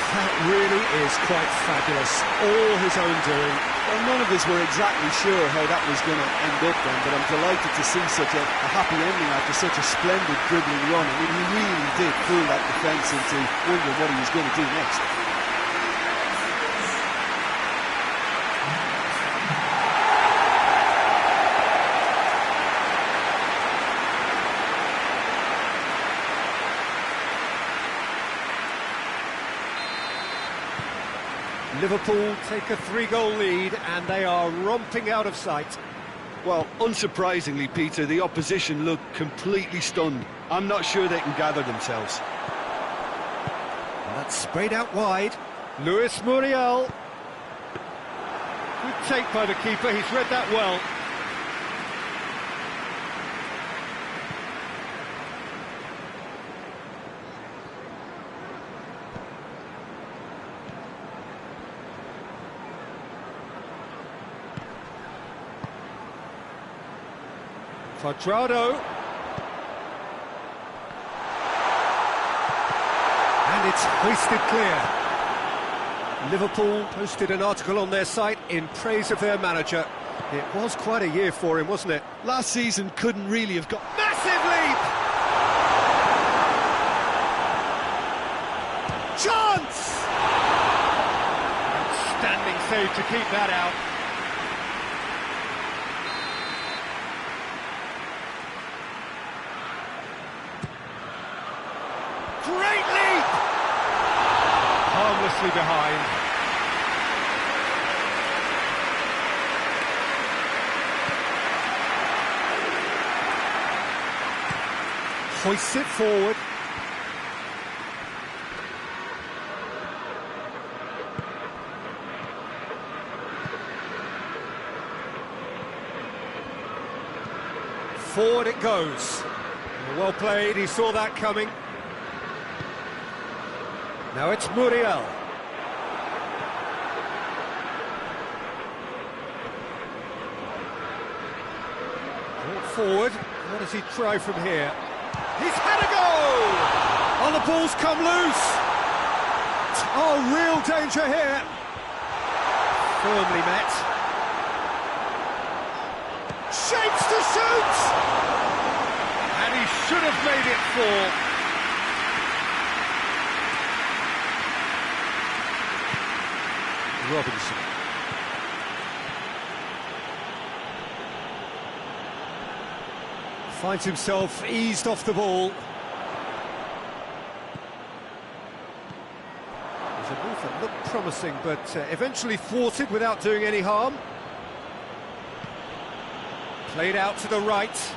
That really is quite fabulous. All his own doing. Well, none of us were exactly sure how that was going to end up then, but I'm delighted to see such a happy ending after such a splendid dribbling run. I mean, he really did fool that defence into wondering what he was going to do next. Liverpool take a 3-goal lead, and they are romping out of sight. Well, unsurprisingly, Peter, the opposition look completely stunned. I'm not sure they can gather themselves. And that's sprayed out wide. Luis Muriel. Good take by the keeper, he's read that well. Quadrado. And it's hoisted clear. Liverpool posted an article on their site in praise of their manager. It was quite a year for him, wasn't it? Last season couldn't really have got... Massive leap! Chance! Outstanding save to keep that out. Great leap! Harmlessly behind. Hoists it forward. Forward it goes. Well played, he saw that coming. Now it's Muriel. Brought forward. What does he try from here? He's had a go! Oh, the ball's come loose. Oh, real danger here. Firmly met. Shapes to shoot! And he should have made it fall. Robinson. Finds himself eased off the ball. There's a move that looked promising, but eventually thwarted without doing any harm. Played out to the right.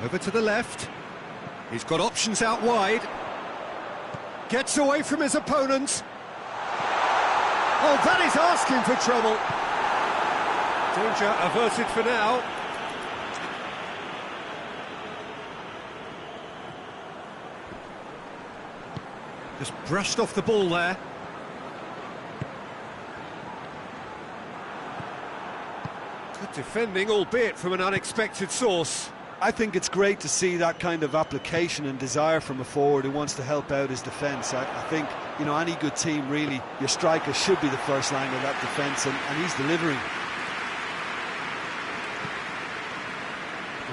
Over to the left. He's got options out wide. Gets away from his opponent. Oh, that is asking for trouble. Danger averted for now. Just brushed off the ball there. Good defending, albeit from an unexpected source. I think it's great to see that kind of application and desire from a forward who wants to help out his defence. I think, you know, any good team, really, your striker should be the first line of that defence, and he's delivering.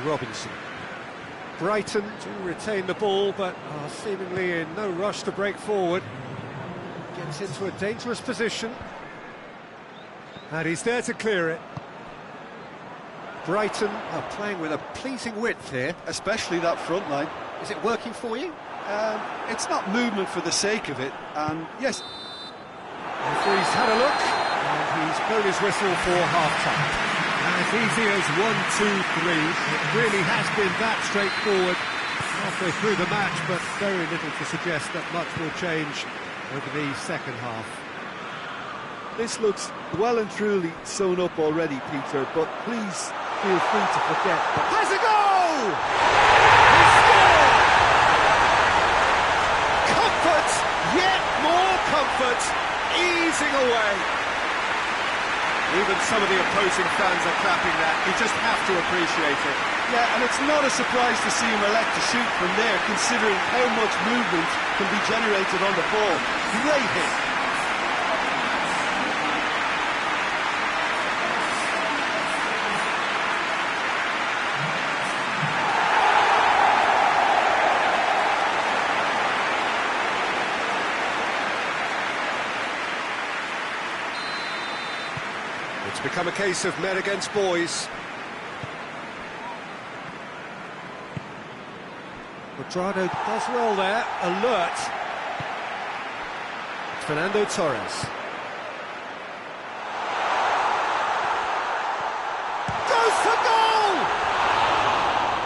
Robinson. Brighton do retain the ball, but are seemingly in no rush to break forward. Gets into a dangerous position. And he's there to clear it. Brighton are playing with a pleasing width here. Especially that front line. Is it working for you? It's not movement for the sake of it, and yes. Referee's had a look, and he's blown his whistle for half-time. As easy as 1, 2, 3. It really has been that straightforward halfway through the match, but very little to suggest that much will change over the second half. This looks well and truly sewn up already, Peter, but please feel free to forget that... Has a goal! He scored! Comfort, yet more comfort, easing away. Even some of the opposing fans are clapping that. You just have to appreciate it. Yeah, and it's not a surprise to see him elect to shoot from there, considering how much movement can be generated on the ball. Great hit. It's become a case of men against boys. Quadrado does well there, alert. It's Fernando Torres. Goes for goal!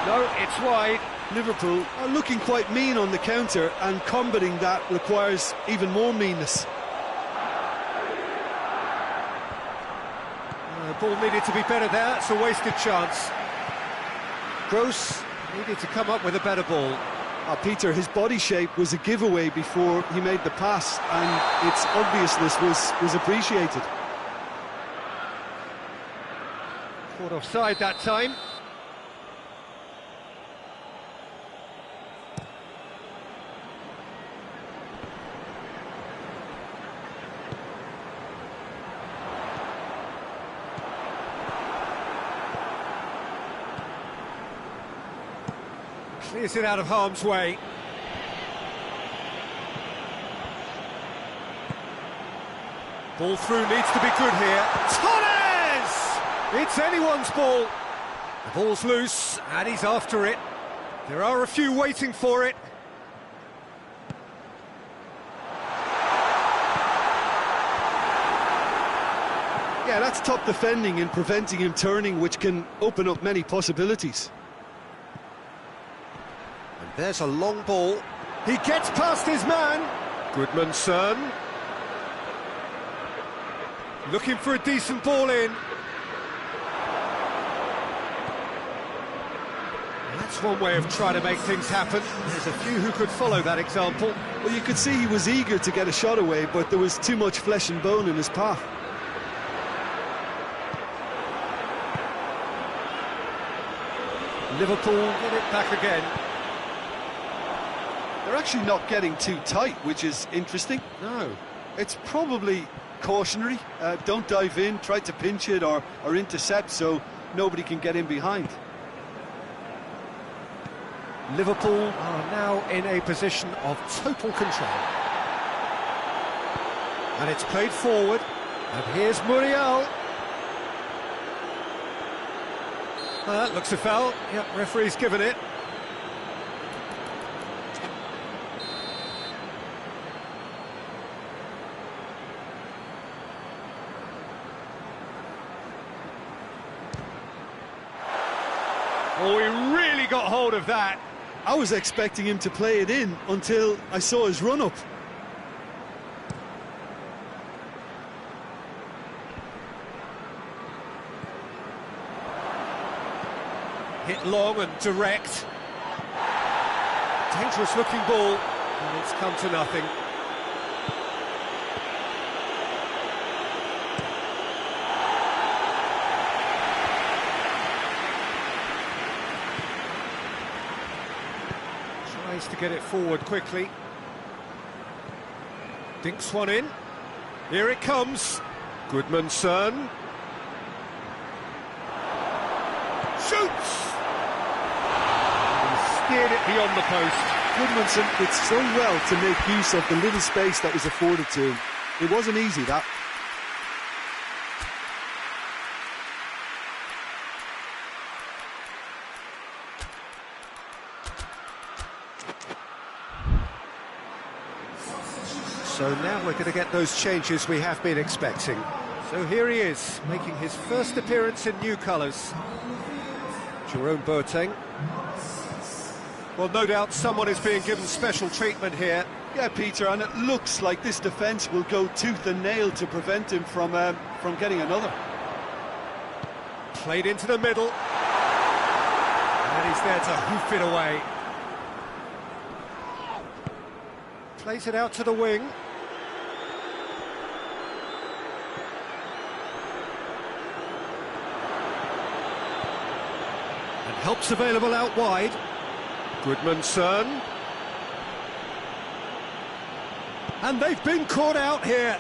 No, it's wide. Liverpool are looking quite mean on the counter, and combating that requires even more meanness. The ball needed to be better there, it's a wasted chance. Gross needed to come up with a better ball. Peter, his body shape was a giveaway before he made the pass, and its obviousness was appreciated. Caught offside that time. Clears it out of harm's way. Ball through needs to be good here. Torres! It's anyone's ball. The ball's loose and he's after it. There are a few waiting for it. Yeah, Yeah, that's top defending and preventing him turning, which can open up many possibilities. And there's a long ball. He gets past his man. Goodmanson. Looking for a decent ball in. That's one way of trying to make things happen. There's a few who could follow that example. Well, you could see he was eager to get a shot away, but there was too much flesh and bone in his path. Liverpool get it back again. They're actually not getting too tight, which is interesting. No. It's probably cautionary. Don't dive in, try to pinch it or intercept so nobody can get in behind. Liverpool are now in a position of total control. And it's played forward. And here's Muriel. That looks a foul. Yep, referee's given it. Oh, he really got hold of that. I was expecting him to play it in until I saw his run-up. Hit long and direct. Dangerous looking ball, and it's come to nothing. Tries to get it forward quickly. Dinks one in. Here it comes. Goodmanson. Shoots! Steered it beyond the post. Goodmanson did so well to make use of the little space that was afforded to him. It wasn't easy, that. So now we're going to get those changes we have been expecting. So here he is, making his first appearance in new colours. Jerome Boateng. Well, no doubt someone is being given special treatment here. Yeah, Peter, and it looks like this defence will go tooth and nail to prevent him from getting another. Played into the middle. And he's there to hoof it away. Plays it out to the wing. And help's available out wide. Goodmanson. And they've been caught out here.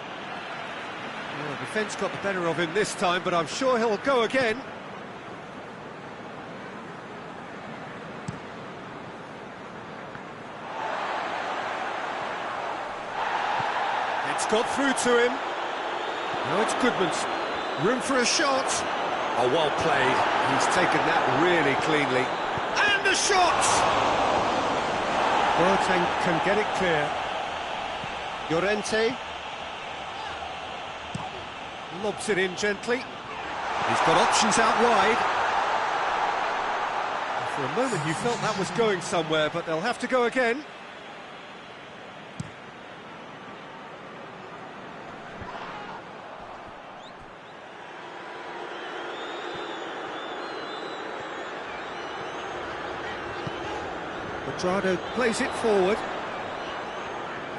Well, the defence got the better of him this time, but I'm sure he'll go again. It's got through to him. Now it's Goodmanson. Room for a shot. Oh, well played. He's taken that really cleanly. And a shot! Boateng can get it clear. Llorente. Lobs it in gently. He's got options out wide. For a moment you felt that was going somewhere, but they'll have to go again. Quadrado plays it forward.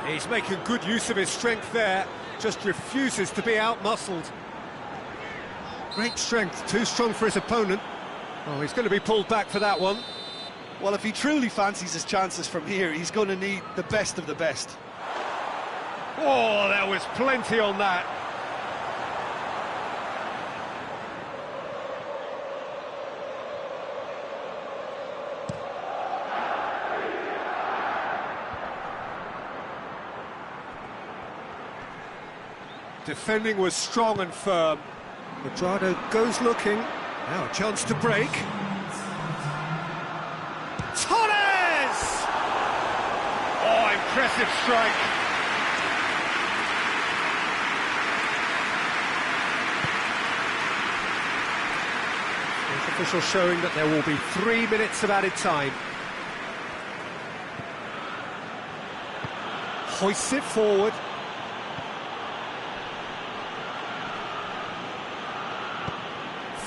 He's making good use of his strength there, just refuses to be out-muscled. Great strength, too strong for his opponent. Oh, he's going to be pulled back for that one. Well, if he truly fancies his chances from here, he's going to need the best of the best. Oh, there was plenty on that. Defending was strong and firm. Quadrado goes looking. Now a chance to break. Torres! Oh, impressive strike. Official showing that there will be 3 minutes of added time. Hoists it forward.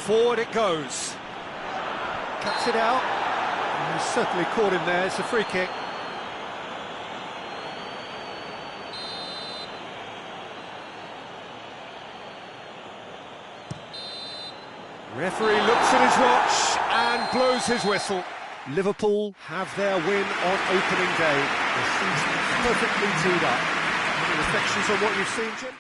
Forward it goes. Cuts it out. He's certainly caught him there. It's a free kick. Referee looks at his watch and blows his whistle. Liverpool have their win on opening day. The season perfectly teed up. Any reflections on what you've seen, Jim?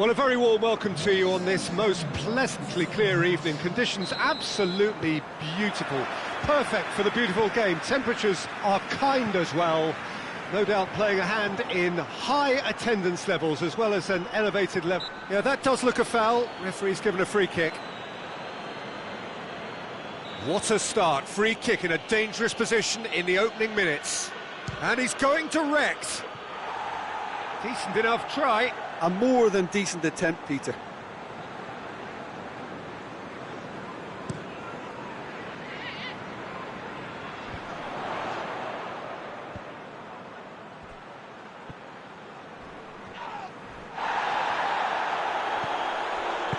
Well, a very warm welcome to you on this most pleasantly clear evening. Conditions absolutely beautiful. Perfect for the beautiful game. Temperatures are kind as well. No doubt playing a hand in high attendance levels as well as an elevated level. Yeah, that does look a foul. Referee's given a free kick. What a start. Free kick in a dangerous position in the opening minutes. And he's going direct. Decent enough try. A more than decent attempt, Peter.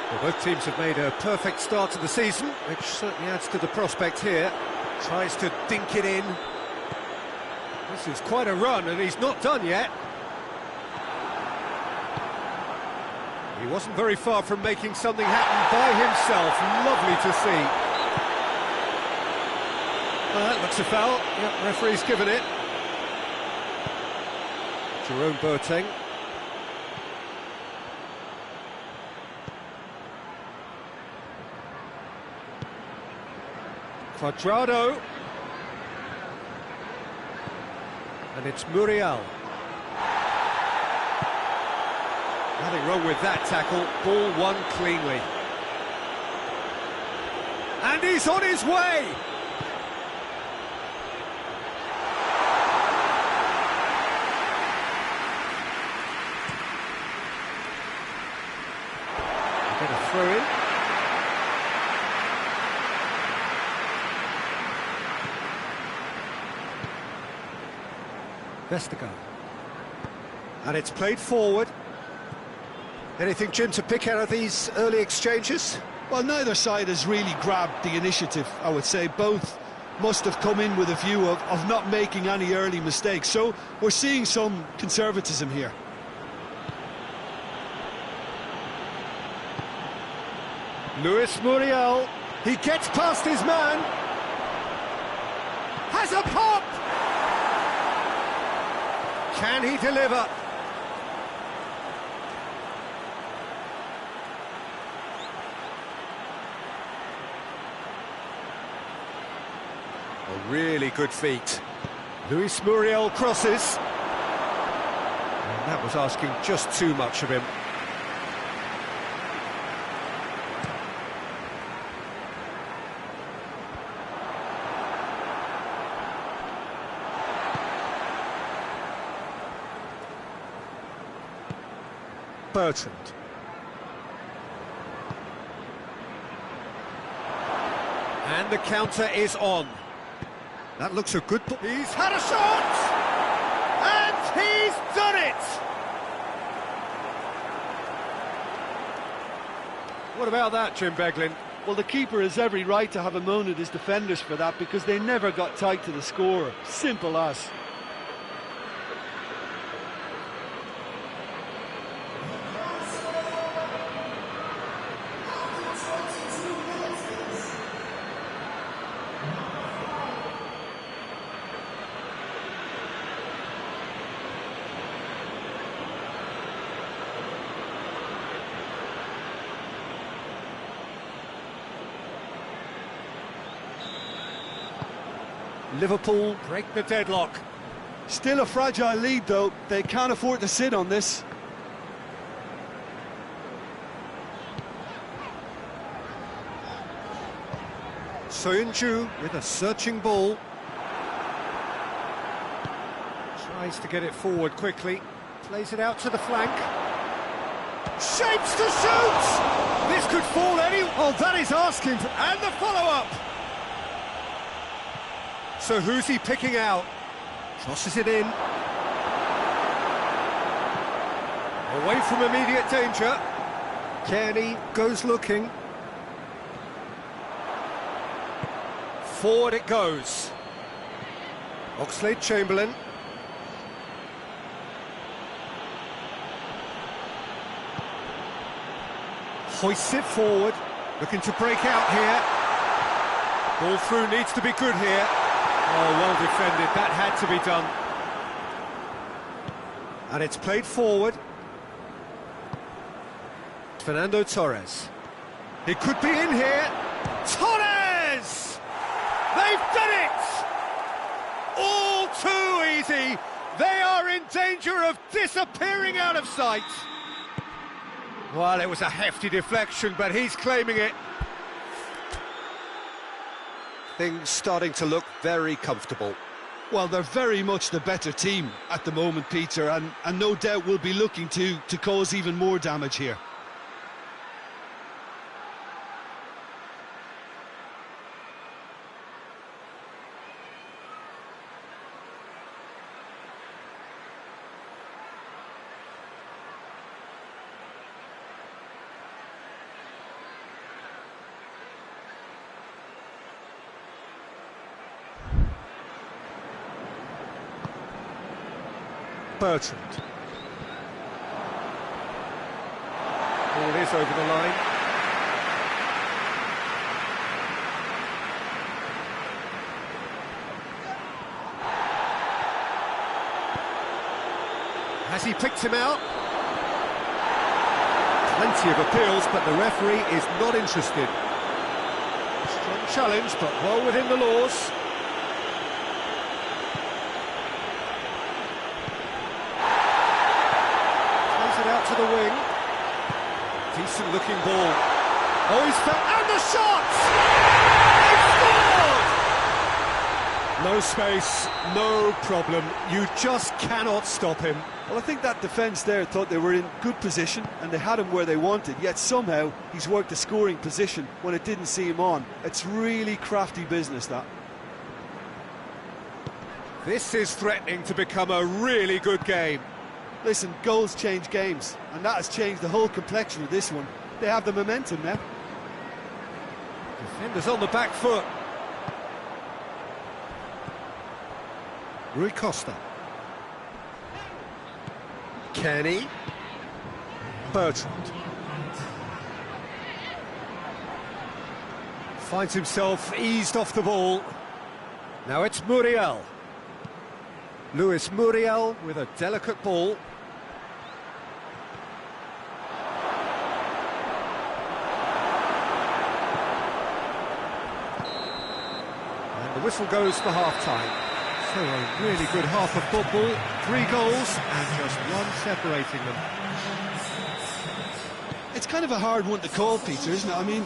Well, both teams have made a perfect start to the season, which certainly adds to the prospect here. Tries to dink it in. This is quite a run, and he's not done yet. He wasn't very far from making something happen by himself. Lovely to see. Well, that looks a foul. Yep, referee's given it. Jerome Boateng. Quadrado. And it's Muriel. Nothing wrong with that tackle. Ball won cleanly. And he's on his way! Get a throw in. Vestergaard. And it's played forward. Anything, Jim, to pick out of these early exchanges? Well, neither side has really grabbed the initiative, I would say. Both must have come in with a view of not making any early mistakes. So we're seeing some conservatism here. Luis Muriel. He gets past his man. Has a pop! Can he deliver? A really good feat. Luis Muriel crosses. And that was asking just too much of him. Bertrand. And the counter is on. That looks a good... He's had a shot! And he's done it! What about that, Jim Beglin? Well, the keeper has every right to have a moan at his defenders for that because they never got tight to the scorer. Simple as. Liverpool break the deadlock. Still a fragile lead, though. They can't afford to sit on this. Soyuncu with a searching ball. Tries to get it forward quickly. Plays it out to the flank. Shapes to shoot! This could fall any... Oh, that is asking for... And the follow-up! So who's he picking out? Tosses it in. Away from immediate danger. Kearney goes looking. Forward it goes. Oxlade-Chamberlain. Hoists it forward. Looking to break out here. Ball through needs to be good here. Oh, well defended. That had to be done. And it's played forward. Fernando Torres. He could be in here. Torres! They've done it! All too easy. They are in danger of disappearing out of sight. Well, it was a hefty deflection, but he's claiming it. Things starting to look very comfortable. Well, they're very much the better team at the moment, Peter, and no doubt will be looking to cause even more damage here. Bertrand. Ball is over the line. Has he picked him out? Plenty of appeals, but the referee is not interested. Strong challenge, but well within the laws. Out to the wing. Decent looking ball. Oh, he's found, and the shot! He scored! No space, no problem. You just cannot stop him. Well, I think that defence there thought they were in good position and they had him where they wanted, yet somehow he's worked a scoring position when it didn't see him on. It's really crafty business, that. This is threatening to become a really good game. Listen, goals change games, and that has changed the whole complexion of this one. They have the momentum now. Defenders on the back foot. Rui Costa. Kenny. Bertrand. Finds himself eased off the ball. Now it's Muriel. Luis Muriel with a delicate ball. And the whistle goes for half-time. So a really good half of football, 3 goals and just one separating them. It's kind of a hard one to call, Peter, isn't it? I mean,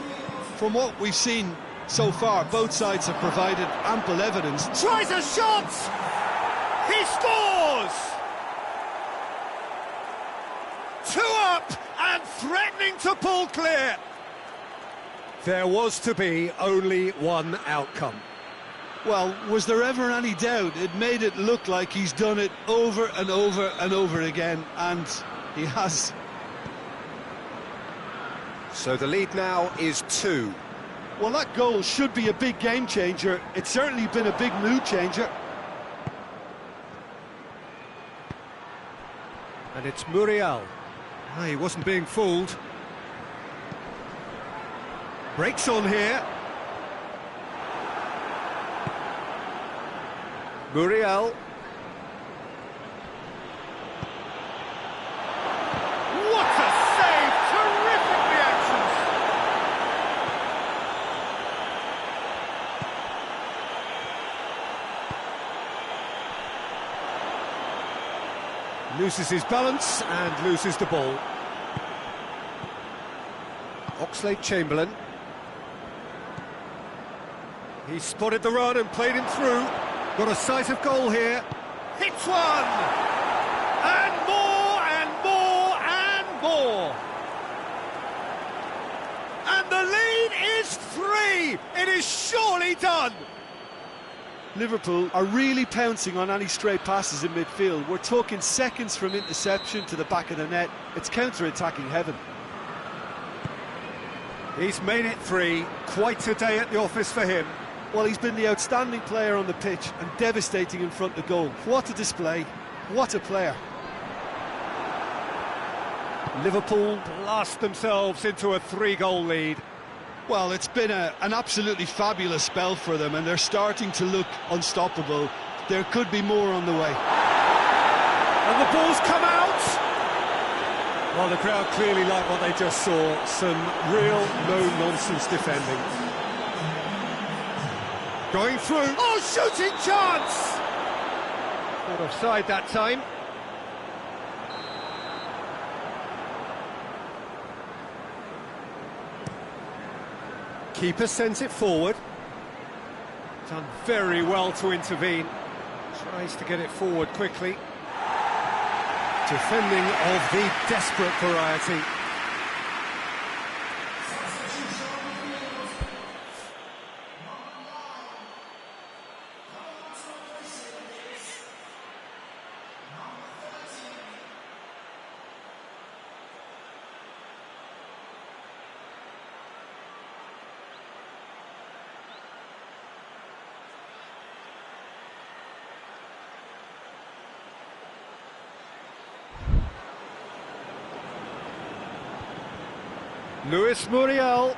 from what we've seen so far, both sides have provided ample evidence. Tries a shot! He scores! 2 up and threatening to pull clear. There was to be only one outcome. Well, was there ever any doubt? It made it look like he's done it over and over and over again, and he has. So the lead now is 2. Well, that goal should be a big game changer. It's certainly been a big mood changer. And it's Muriel. Ah, he wasn't being fooled. Breaks on here. Muriel. What a save! Terrific reactions! Loses his balance and loses the ball. Oxlade-Chamberlain. He spotted the run and played him through. Got a sight of goal here. Hits one! And more, and more, and more! And the lead is 3! It is surely done! Liverpool are really pouncing on any stray passes in midfield. We're talking seconds from interception to the back of the net. It's counter-attacking heaven. He's made it 3. Quite a day at the office for him. Well, he's been the outstanding player on the pitch and devastating in front of goal. What a display, what a player. Liverpool blast themselves into a 3-goal lead. Well, it's been an absolutely fabulous spell for them, and they're starting to look unstoppable. There could be more on the way. And the ball's come out! Well, the crowd clearly like what they just saw. Some real no-nonsense defending. Going through. Oh, shooting chance! Not offside that time. Keeper sends it forward. Done very well to intervene. Tries to get it forward quickly. Defending of the desperate variety. Luis Muriel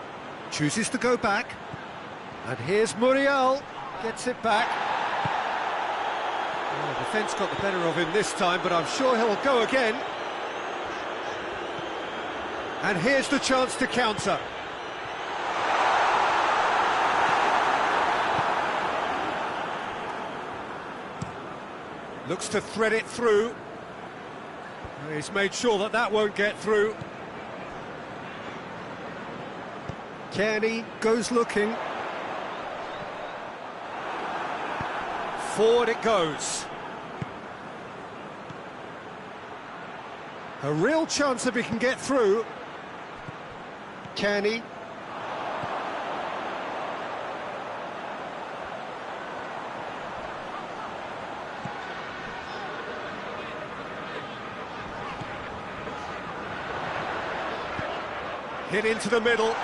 chooses to go back, and here's Muriel, gets it back. Well, the defence got the better of him this time, but I'm sure he'll go again. And here's the chance to counter. Looks to thread it through. He's made sure that that won't get through. Kearney goes looking. Forward it goes. A real chance if he can get through. Kearney. Hit into the middle.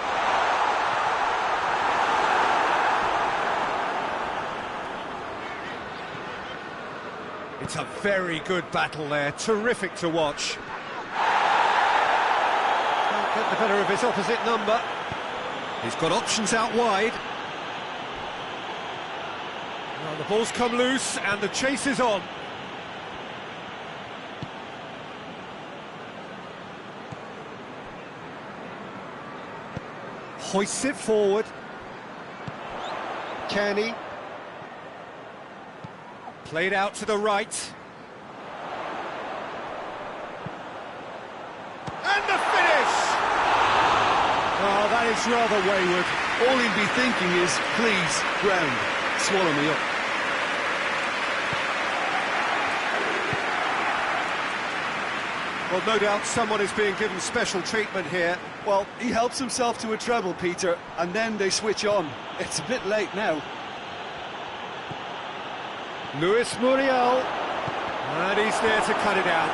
It's a very good battle there, terrific to watch. Can't get the better of his opposite number. He's got options out wide. Well, the ball's come loose and the chase is on. Hoists it forward. Kearney. Played out to the right. And the finish! Oh, that is rather wayward. All he'd be thinking is, please, ground, swallow me up. Well, no doubt someone is being given special treatment here. Well, he helps himself to a treble, Peter, and then they switch on. It's a bit late now. Luis Muriel, and he's there to cut it out.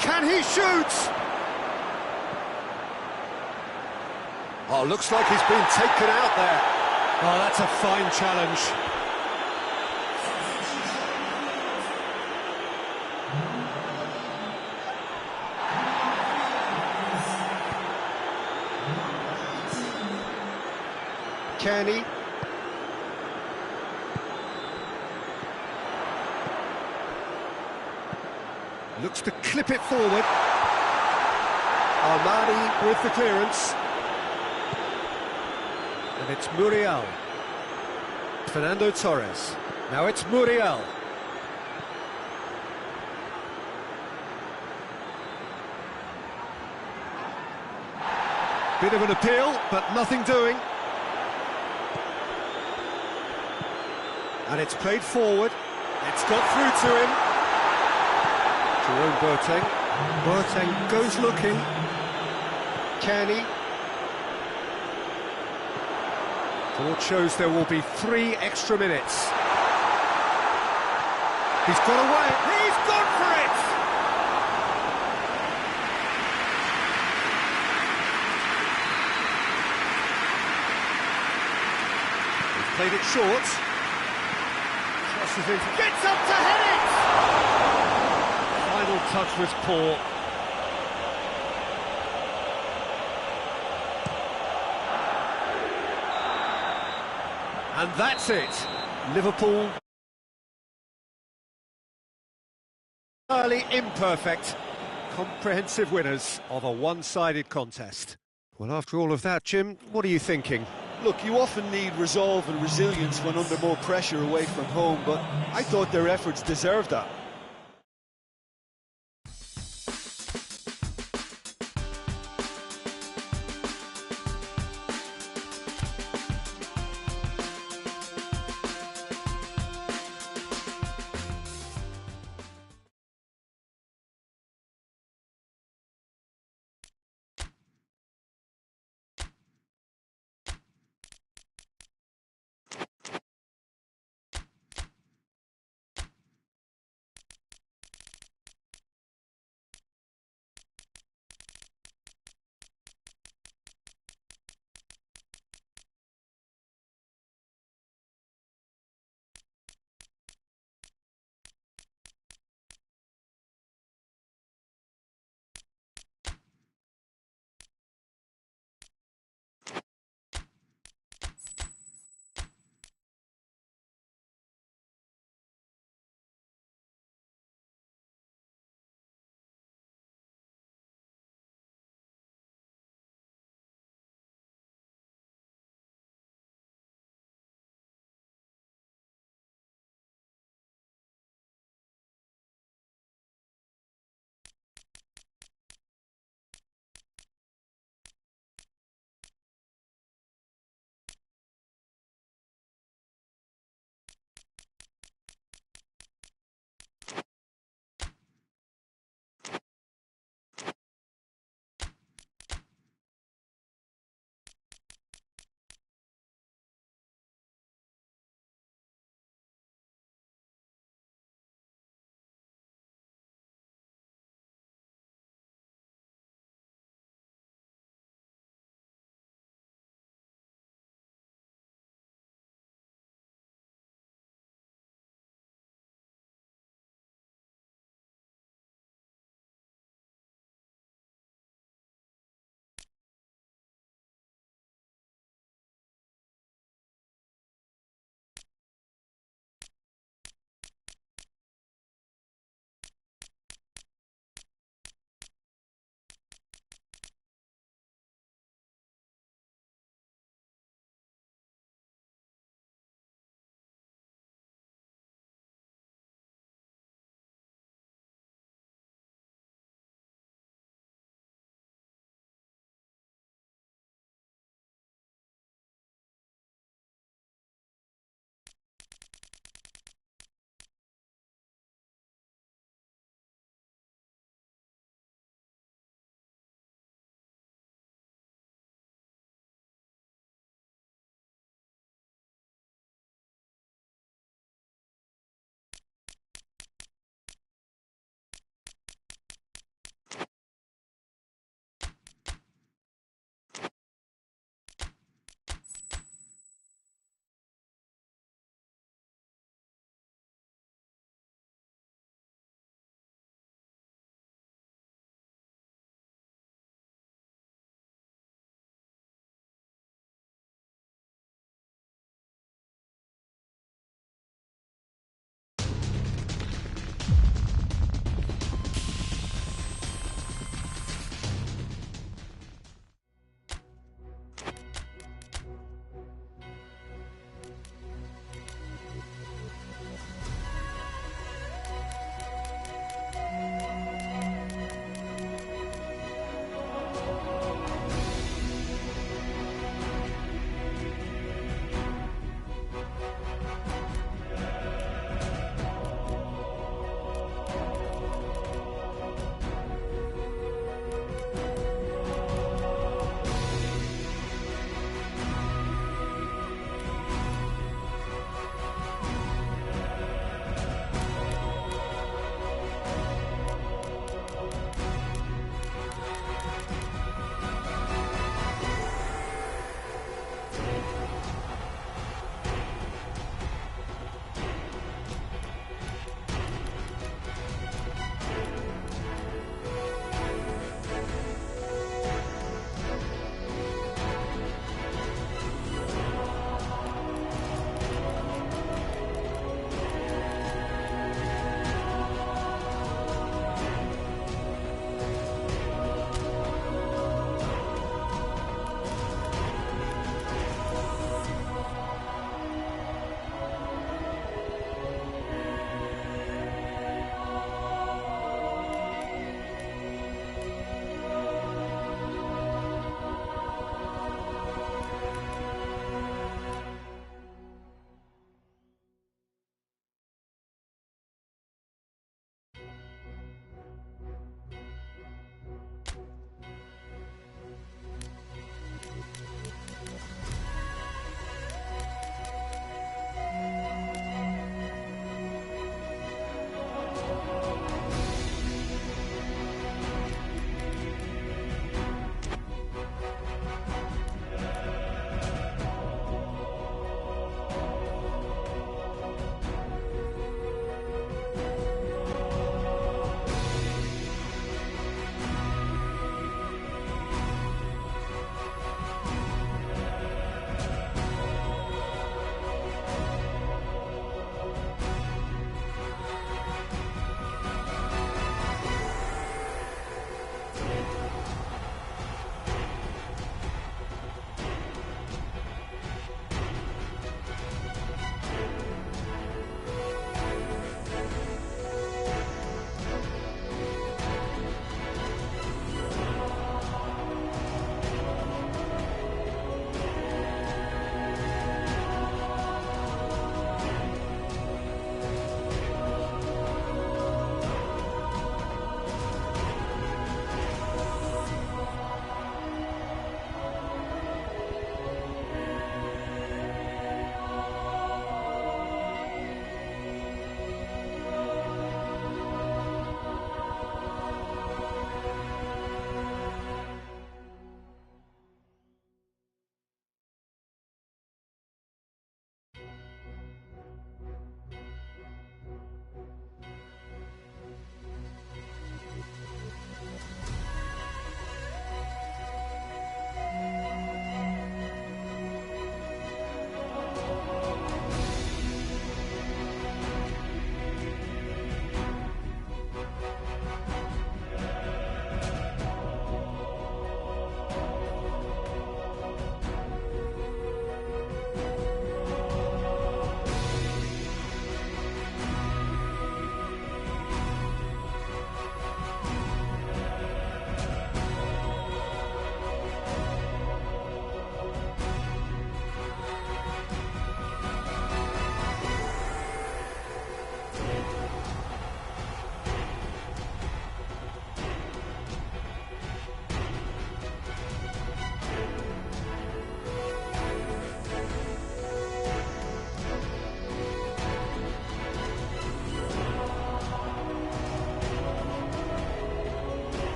Can he shoot? Oh, looks like he's been taken out there. Oh, that's a fine challenge. Kearney. Looks to clip it forward. Armani with the clearance. And it's Muriel. Fernando Torres. Now it's Muriel. Bit of an appeal, but nothing doing. And it's played forward. It's got through to him. Jerome Boateng. Boateng goes looking. Kenny. Board shows there will be 3 extra minutes. He's got away. He's gone for it! He's played it short. Crosses in. Gets up to head it! Final touch was poor. And that's it. Liverpool early imperfect, comprehensive winners of a one-sided contest. Well, after all of that, Jim, what are you thinking? Look, you often need resolve and resilience when under more pressure away from home, but I thought their efforts deserved that.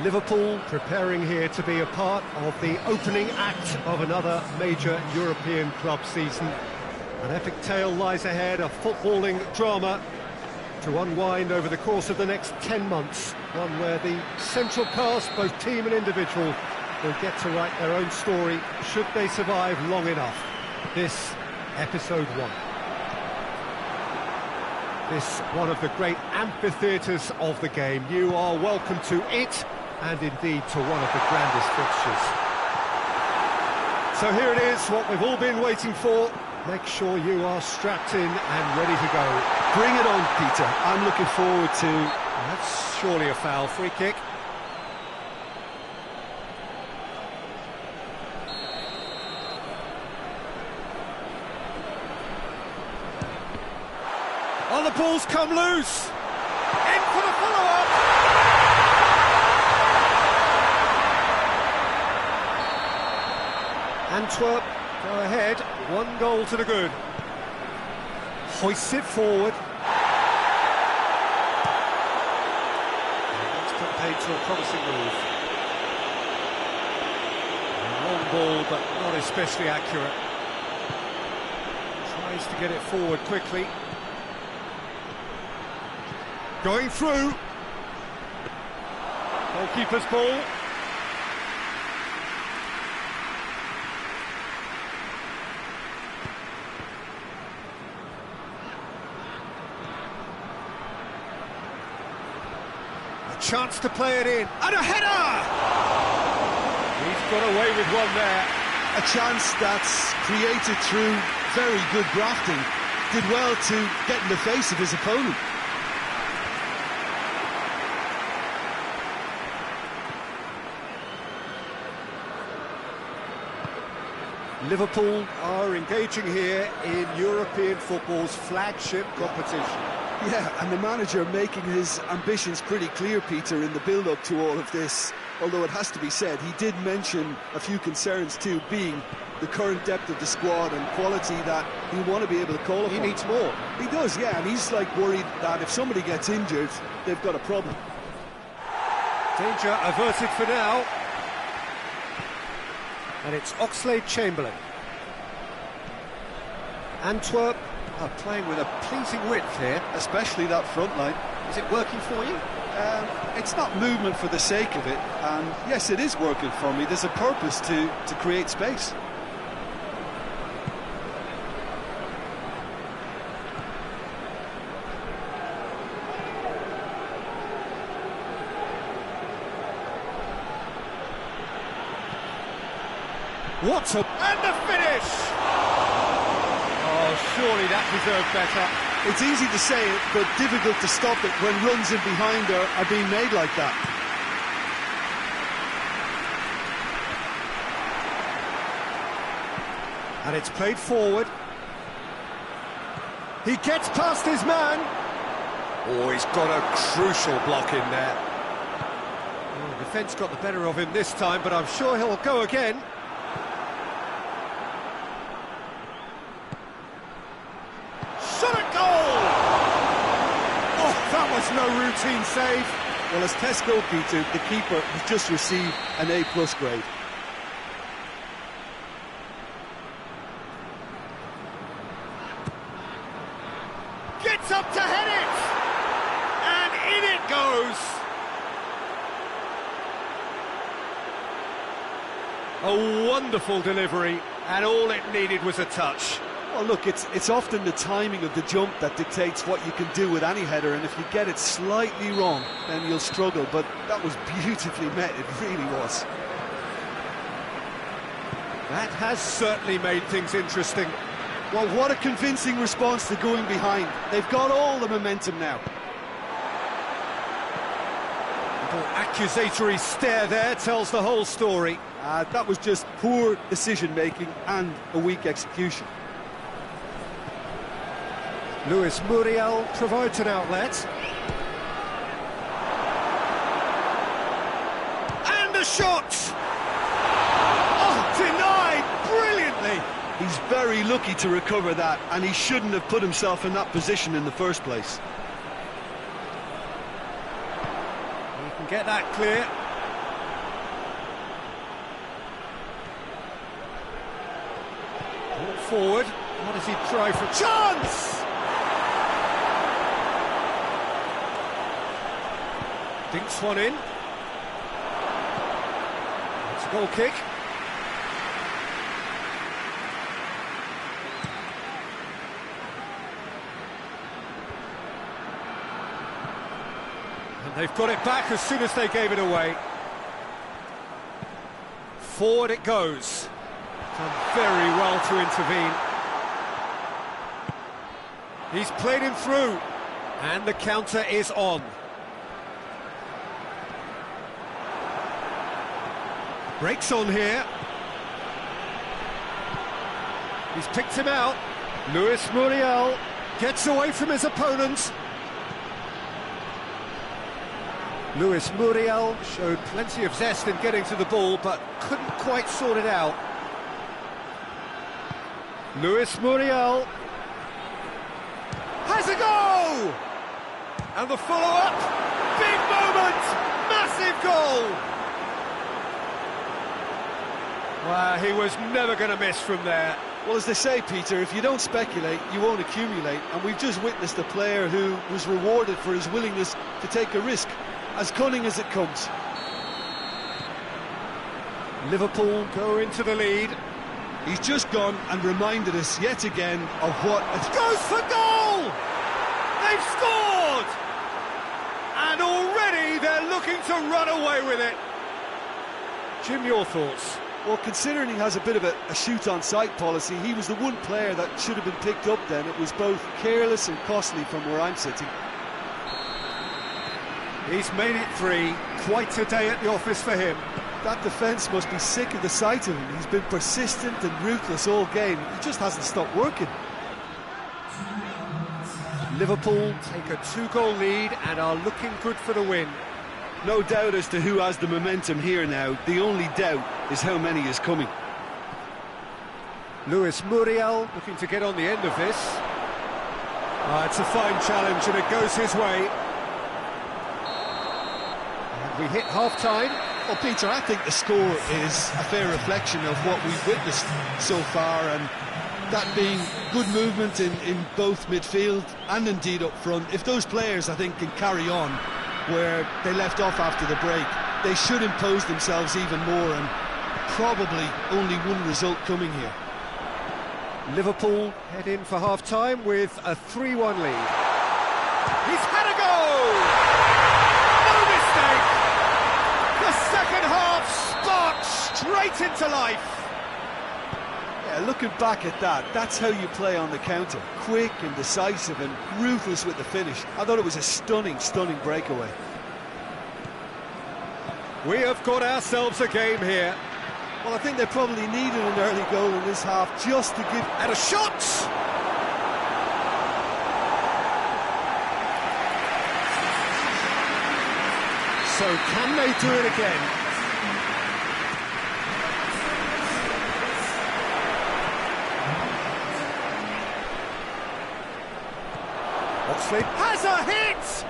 Liverpool preparing here to be a part of the opening act of another major European club season. An epic tale lies ahead, a footballing drama to unwind over the course of the next 10 months. One where the central cast, both team and individual, will get to write their own story, should they survive long enough. This, episode 1. This, one of the great amphitheatres of the game. You are welcome to it, and indeed to one of the grandest fixtures. So here it is, what we've all been waiting for. Make sure you are strapped in and ready to go. Bring it on, Peter. I'm looking forward to... That's surely a foul. Free kick. Oh, the ball's come loose. In for the follow-up. Antwerp go ahead, 1 goal to the good. Hoists it forward. That's put paid to a promising move. Long ball, but not especially accurate. Tries to get it forward quickly. Going through. Goalkeeper's ball. Chance to play it in, and a header! He's got away with one there. A chance that's created through very good grafting. Did well to get in the face of his opponent. Liverpool are engaging here in European football's flagship competition. Yeah, and the manager making his ambitions pretty clear, Peter, in the build-up to all of this. Although it has to be said, he did mention a few concerns too, being the current depth of the squad and quality that he'll want to be able to call upon. He needs more. He does, yeah, and he's like worried that if somebody gets injured, they've got a problem. Danger averted for now. And it's Oxlade-Chamberlain. Antwerp are playing with a pleasing width here. Especially that front line. Is it working for you? It's not movement for the sake of it, and yes, it is working for me. There's a purpose to create space. What a... and the finish! Oh, surely that deserved better. It's easy to say it, but difficult to stop it when runs in behind are being made like that. And it's played forward. He gets past his man. Oh, he's got a crucial block in there. Oh, the defence got the better of him this time, but I'm sure he'll go again. Shot at goal! Oh, that was no routine save. Well, as test goalkeeper, the keeper has just received an A+ grade. Gets up to head it! And in it goes! A wonderful delivery, and all it needed was a touch. Well, look, it's often the timing of the jump that dictates what you can do with any header, and if you get it slightly wrong, then you'll struggle, but that was beautifully met, it really was. That has certainly made things interesting. Well, what a convincing response to going behind. They've got all the momentum now. Little accusatory stare there tells the whole story. That was just poor decision-making and a weak execution. Luis Muriel provides an outlet. And a shot! Oh, denied brilliantly! He's very lucky to recover that, and he shouldn't have put himself in that position in the first place. He can get that clear. Ball forward. What does he try for? Chance! Dinks one in. It's a goal kick. And they've got it back as soon as they gave it away. Forward it goes. Done very well to intervene. He's played him through. And the counter is on. Breaks on here. He's picked him out. Luis Muriel gets away from his opponent. Luis Muriel showed plenty of zest in getting to the ball, but couldn't quite sort it out. Luis Muriel has a go! And the follow-up, big moment, massive goal! Well, he was never going to miss from there. Well, as they say, Peter, if you don't speculate, you won't accumulate. And we've just witnessed a player who was rewarded for his willingness to take a risk, as cunning as it comes. Liverpool go into the lead. He's just gone and reminded us yet again of what... Goes for goal! They've scored! And already they're looking to run away with it. Jim, your thoughts? Well, considering he has a bit of a shoot-on-sight policy, he was the one player that should have been picked up then. It was both careless and costly from where I'm sitting. He's made it 3. Quite a day at the office for him. That defence must be sick of the sight of him. He's been persistent and ruthless all game. He just hasn't stopped working. Liverpool take a 2-goal lead and are looking good for the win. No doubt as to who has the momentum here now. The only doubt is how many is coming. Luis Muriel looking to get on the end of this. It's a fine challenge and it goes his way. And we hit half-time. Well, Peter, I think the score is a fair reflection of what we've witnessed so far, and that being good movement in both midfield and indeed up front. If those players, I think, can carry on where they left off after the break, they should impose themselves even more, and probably only one result coming here. Liverpool head in for half-time with a 3-1 lead. He's had a go! No mistake! The second half sparks straight into life. Yeah, looking back at that, that's how you play on the counter. Quick and decisive and ruthless with the finish. I thought it was a stunning, stunning breakaway. We have got ourselves a game here. Well, I think they probably needed an early goal in this half just to give... And a shot! So can they do it again? Oxley has a hit!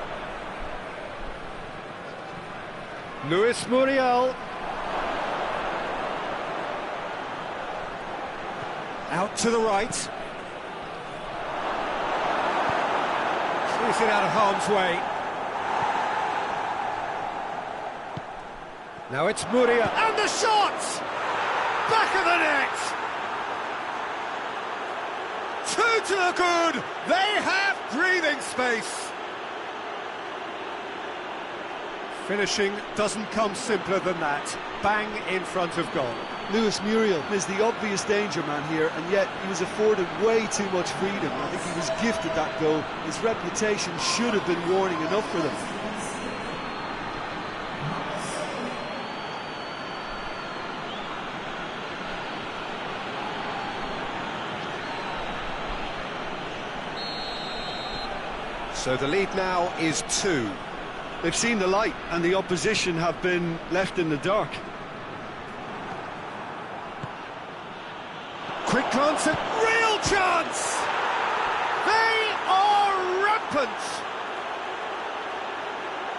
Luis Muriel. Out to the right. Clears it out of harm's way. Now it's Muriel. And the shot! Back of the net! 2 to the good! They have breathing space! Finishing doesn't come simpler than that. Bang in front of goal. Luis Muriel is the obvious danger man here, and yet he was afforded way too much freedom. I think he was gifted that goal. His reputation should have been warning enough for them. So the lead now is 2. They've seen the light, and the opposition have been left in the dark. Quick glance at real chance! They are rampant!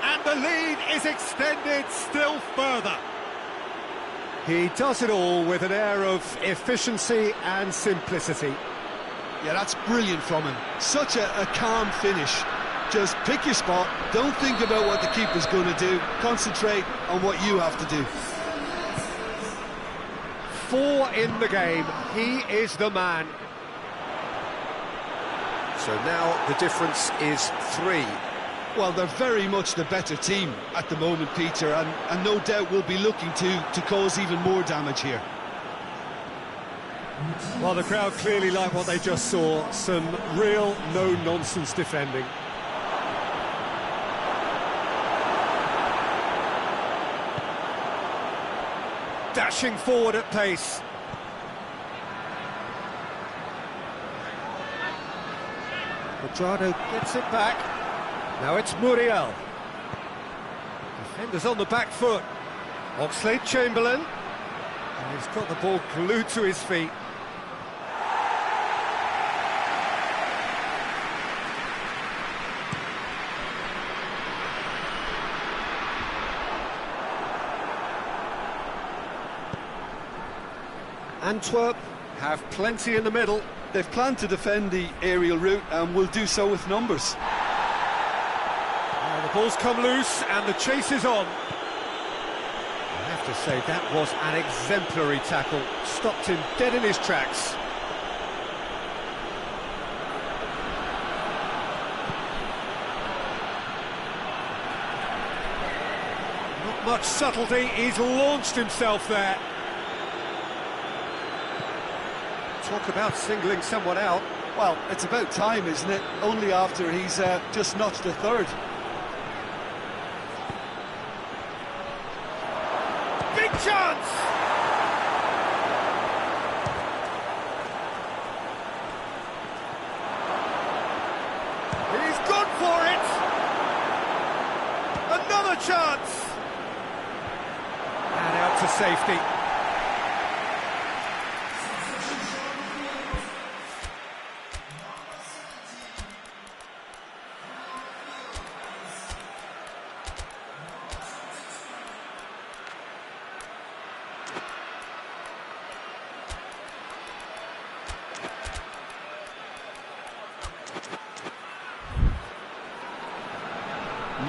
And the lead is extended still further. He does it all with an air of efficiency and simplicity. Yeah, that's brilliant from him. Such a calm finish. Just pick your spot, don't think about what the keeper's going to do, concentrate on what you have to do. 4 in the game, he is the man. So now the difference is 3. Well, they're very much the better team at the moment, Peter, and no doubt will be looking to cause even more damage here. Well, the crowd clearly like what they just saw, some real no-nonsense defending. Dashing forward at pace. Quadrado gets it back. Now it's Muriel. Defenders on the back foot. Oxlade-Chamberlain. And he's got the ball glued to his feet. Antwerp have plenty in the middle. They've planned to defend the aerial route and will do so with numbers. The ball's come loose and the chase is on. I have to say, that was an exemplary tackle. Stopped him dead in his tracks. Not much subtlety, he's launched himself there. Talk about singling someone out. Well, it's about time, isn't it? Only after he's just notched a third. Big chance! He's gone for it! Another chance! And out to safety.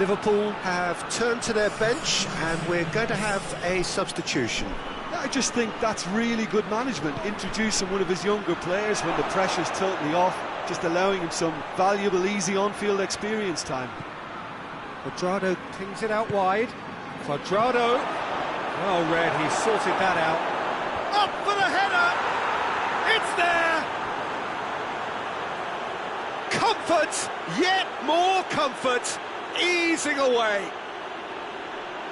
Liverpool have turned to their bench and we're going to have a substitution. I just think that's really good management, introducing one of his younger players when the pressure's totally off, just allowing him some valuable, easy on-field experience time. Quadrado pings it out wide. Quadrado. Well read, he sorted that out. Up for the header! It's there! Comfort! Yet more comfort! Easing away.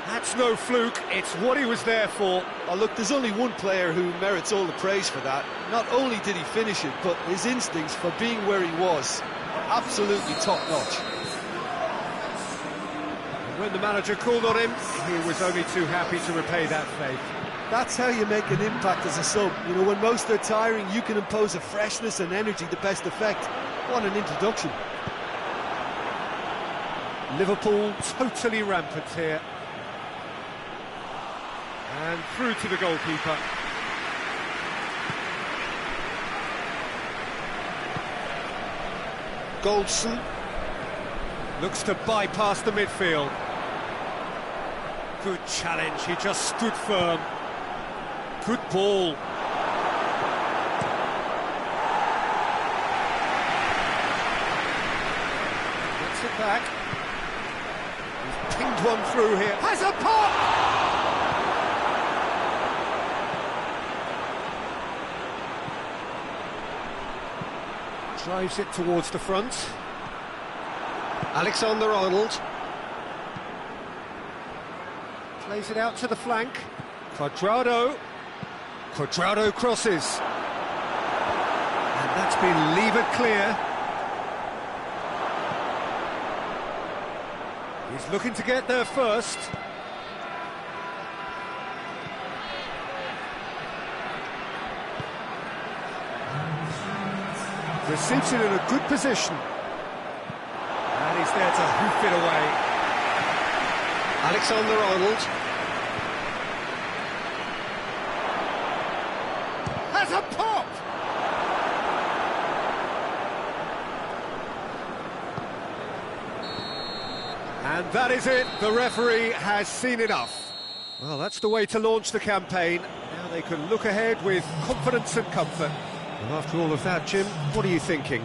That's no fluke, it's what he was there for. Oh, look, there's only one player who merits all the praise for that. Not only did he finish it, but his instincts for being where he was are absolutely top-notch. When the manager called on him, he was only too happy to repay that faith. That's how you make an impact as a sub. You know, when most are tiring, you can impose a freshness and energy to best effect. What an introduction. Liverpool totally rampant here. And through to the goalkeeper. Goldson looks to bypass the midfield. Good challenge, he just stood firm. Good ball. Gets it back. He's pinged one through here. Has a pop! Drives it towards the front. Alexander-Arnold. Plays it out to the flank. Quadrado. Quadrado crosses. And that's been levered clear. He's looking to get there first. Receives it in a good position. And he's there to hoof it away. Alexander-Arnold. And that is it, the referee has seen enough. Well, that's the way to launch the campaign. Now they can look ahead with confidence and comfort. And after all of that, Jim, what are you thinking?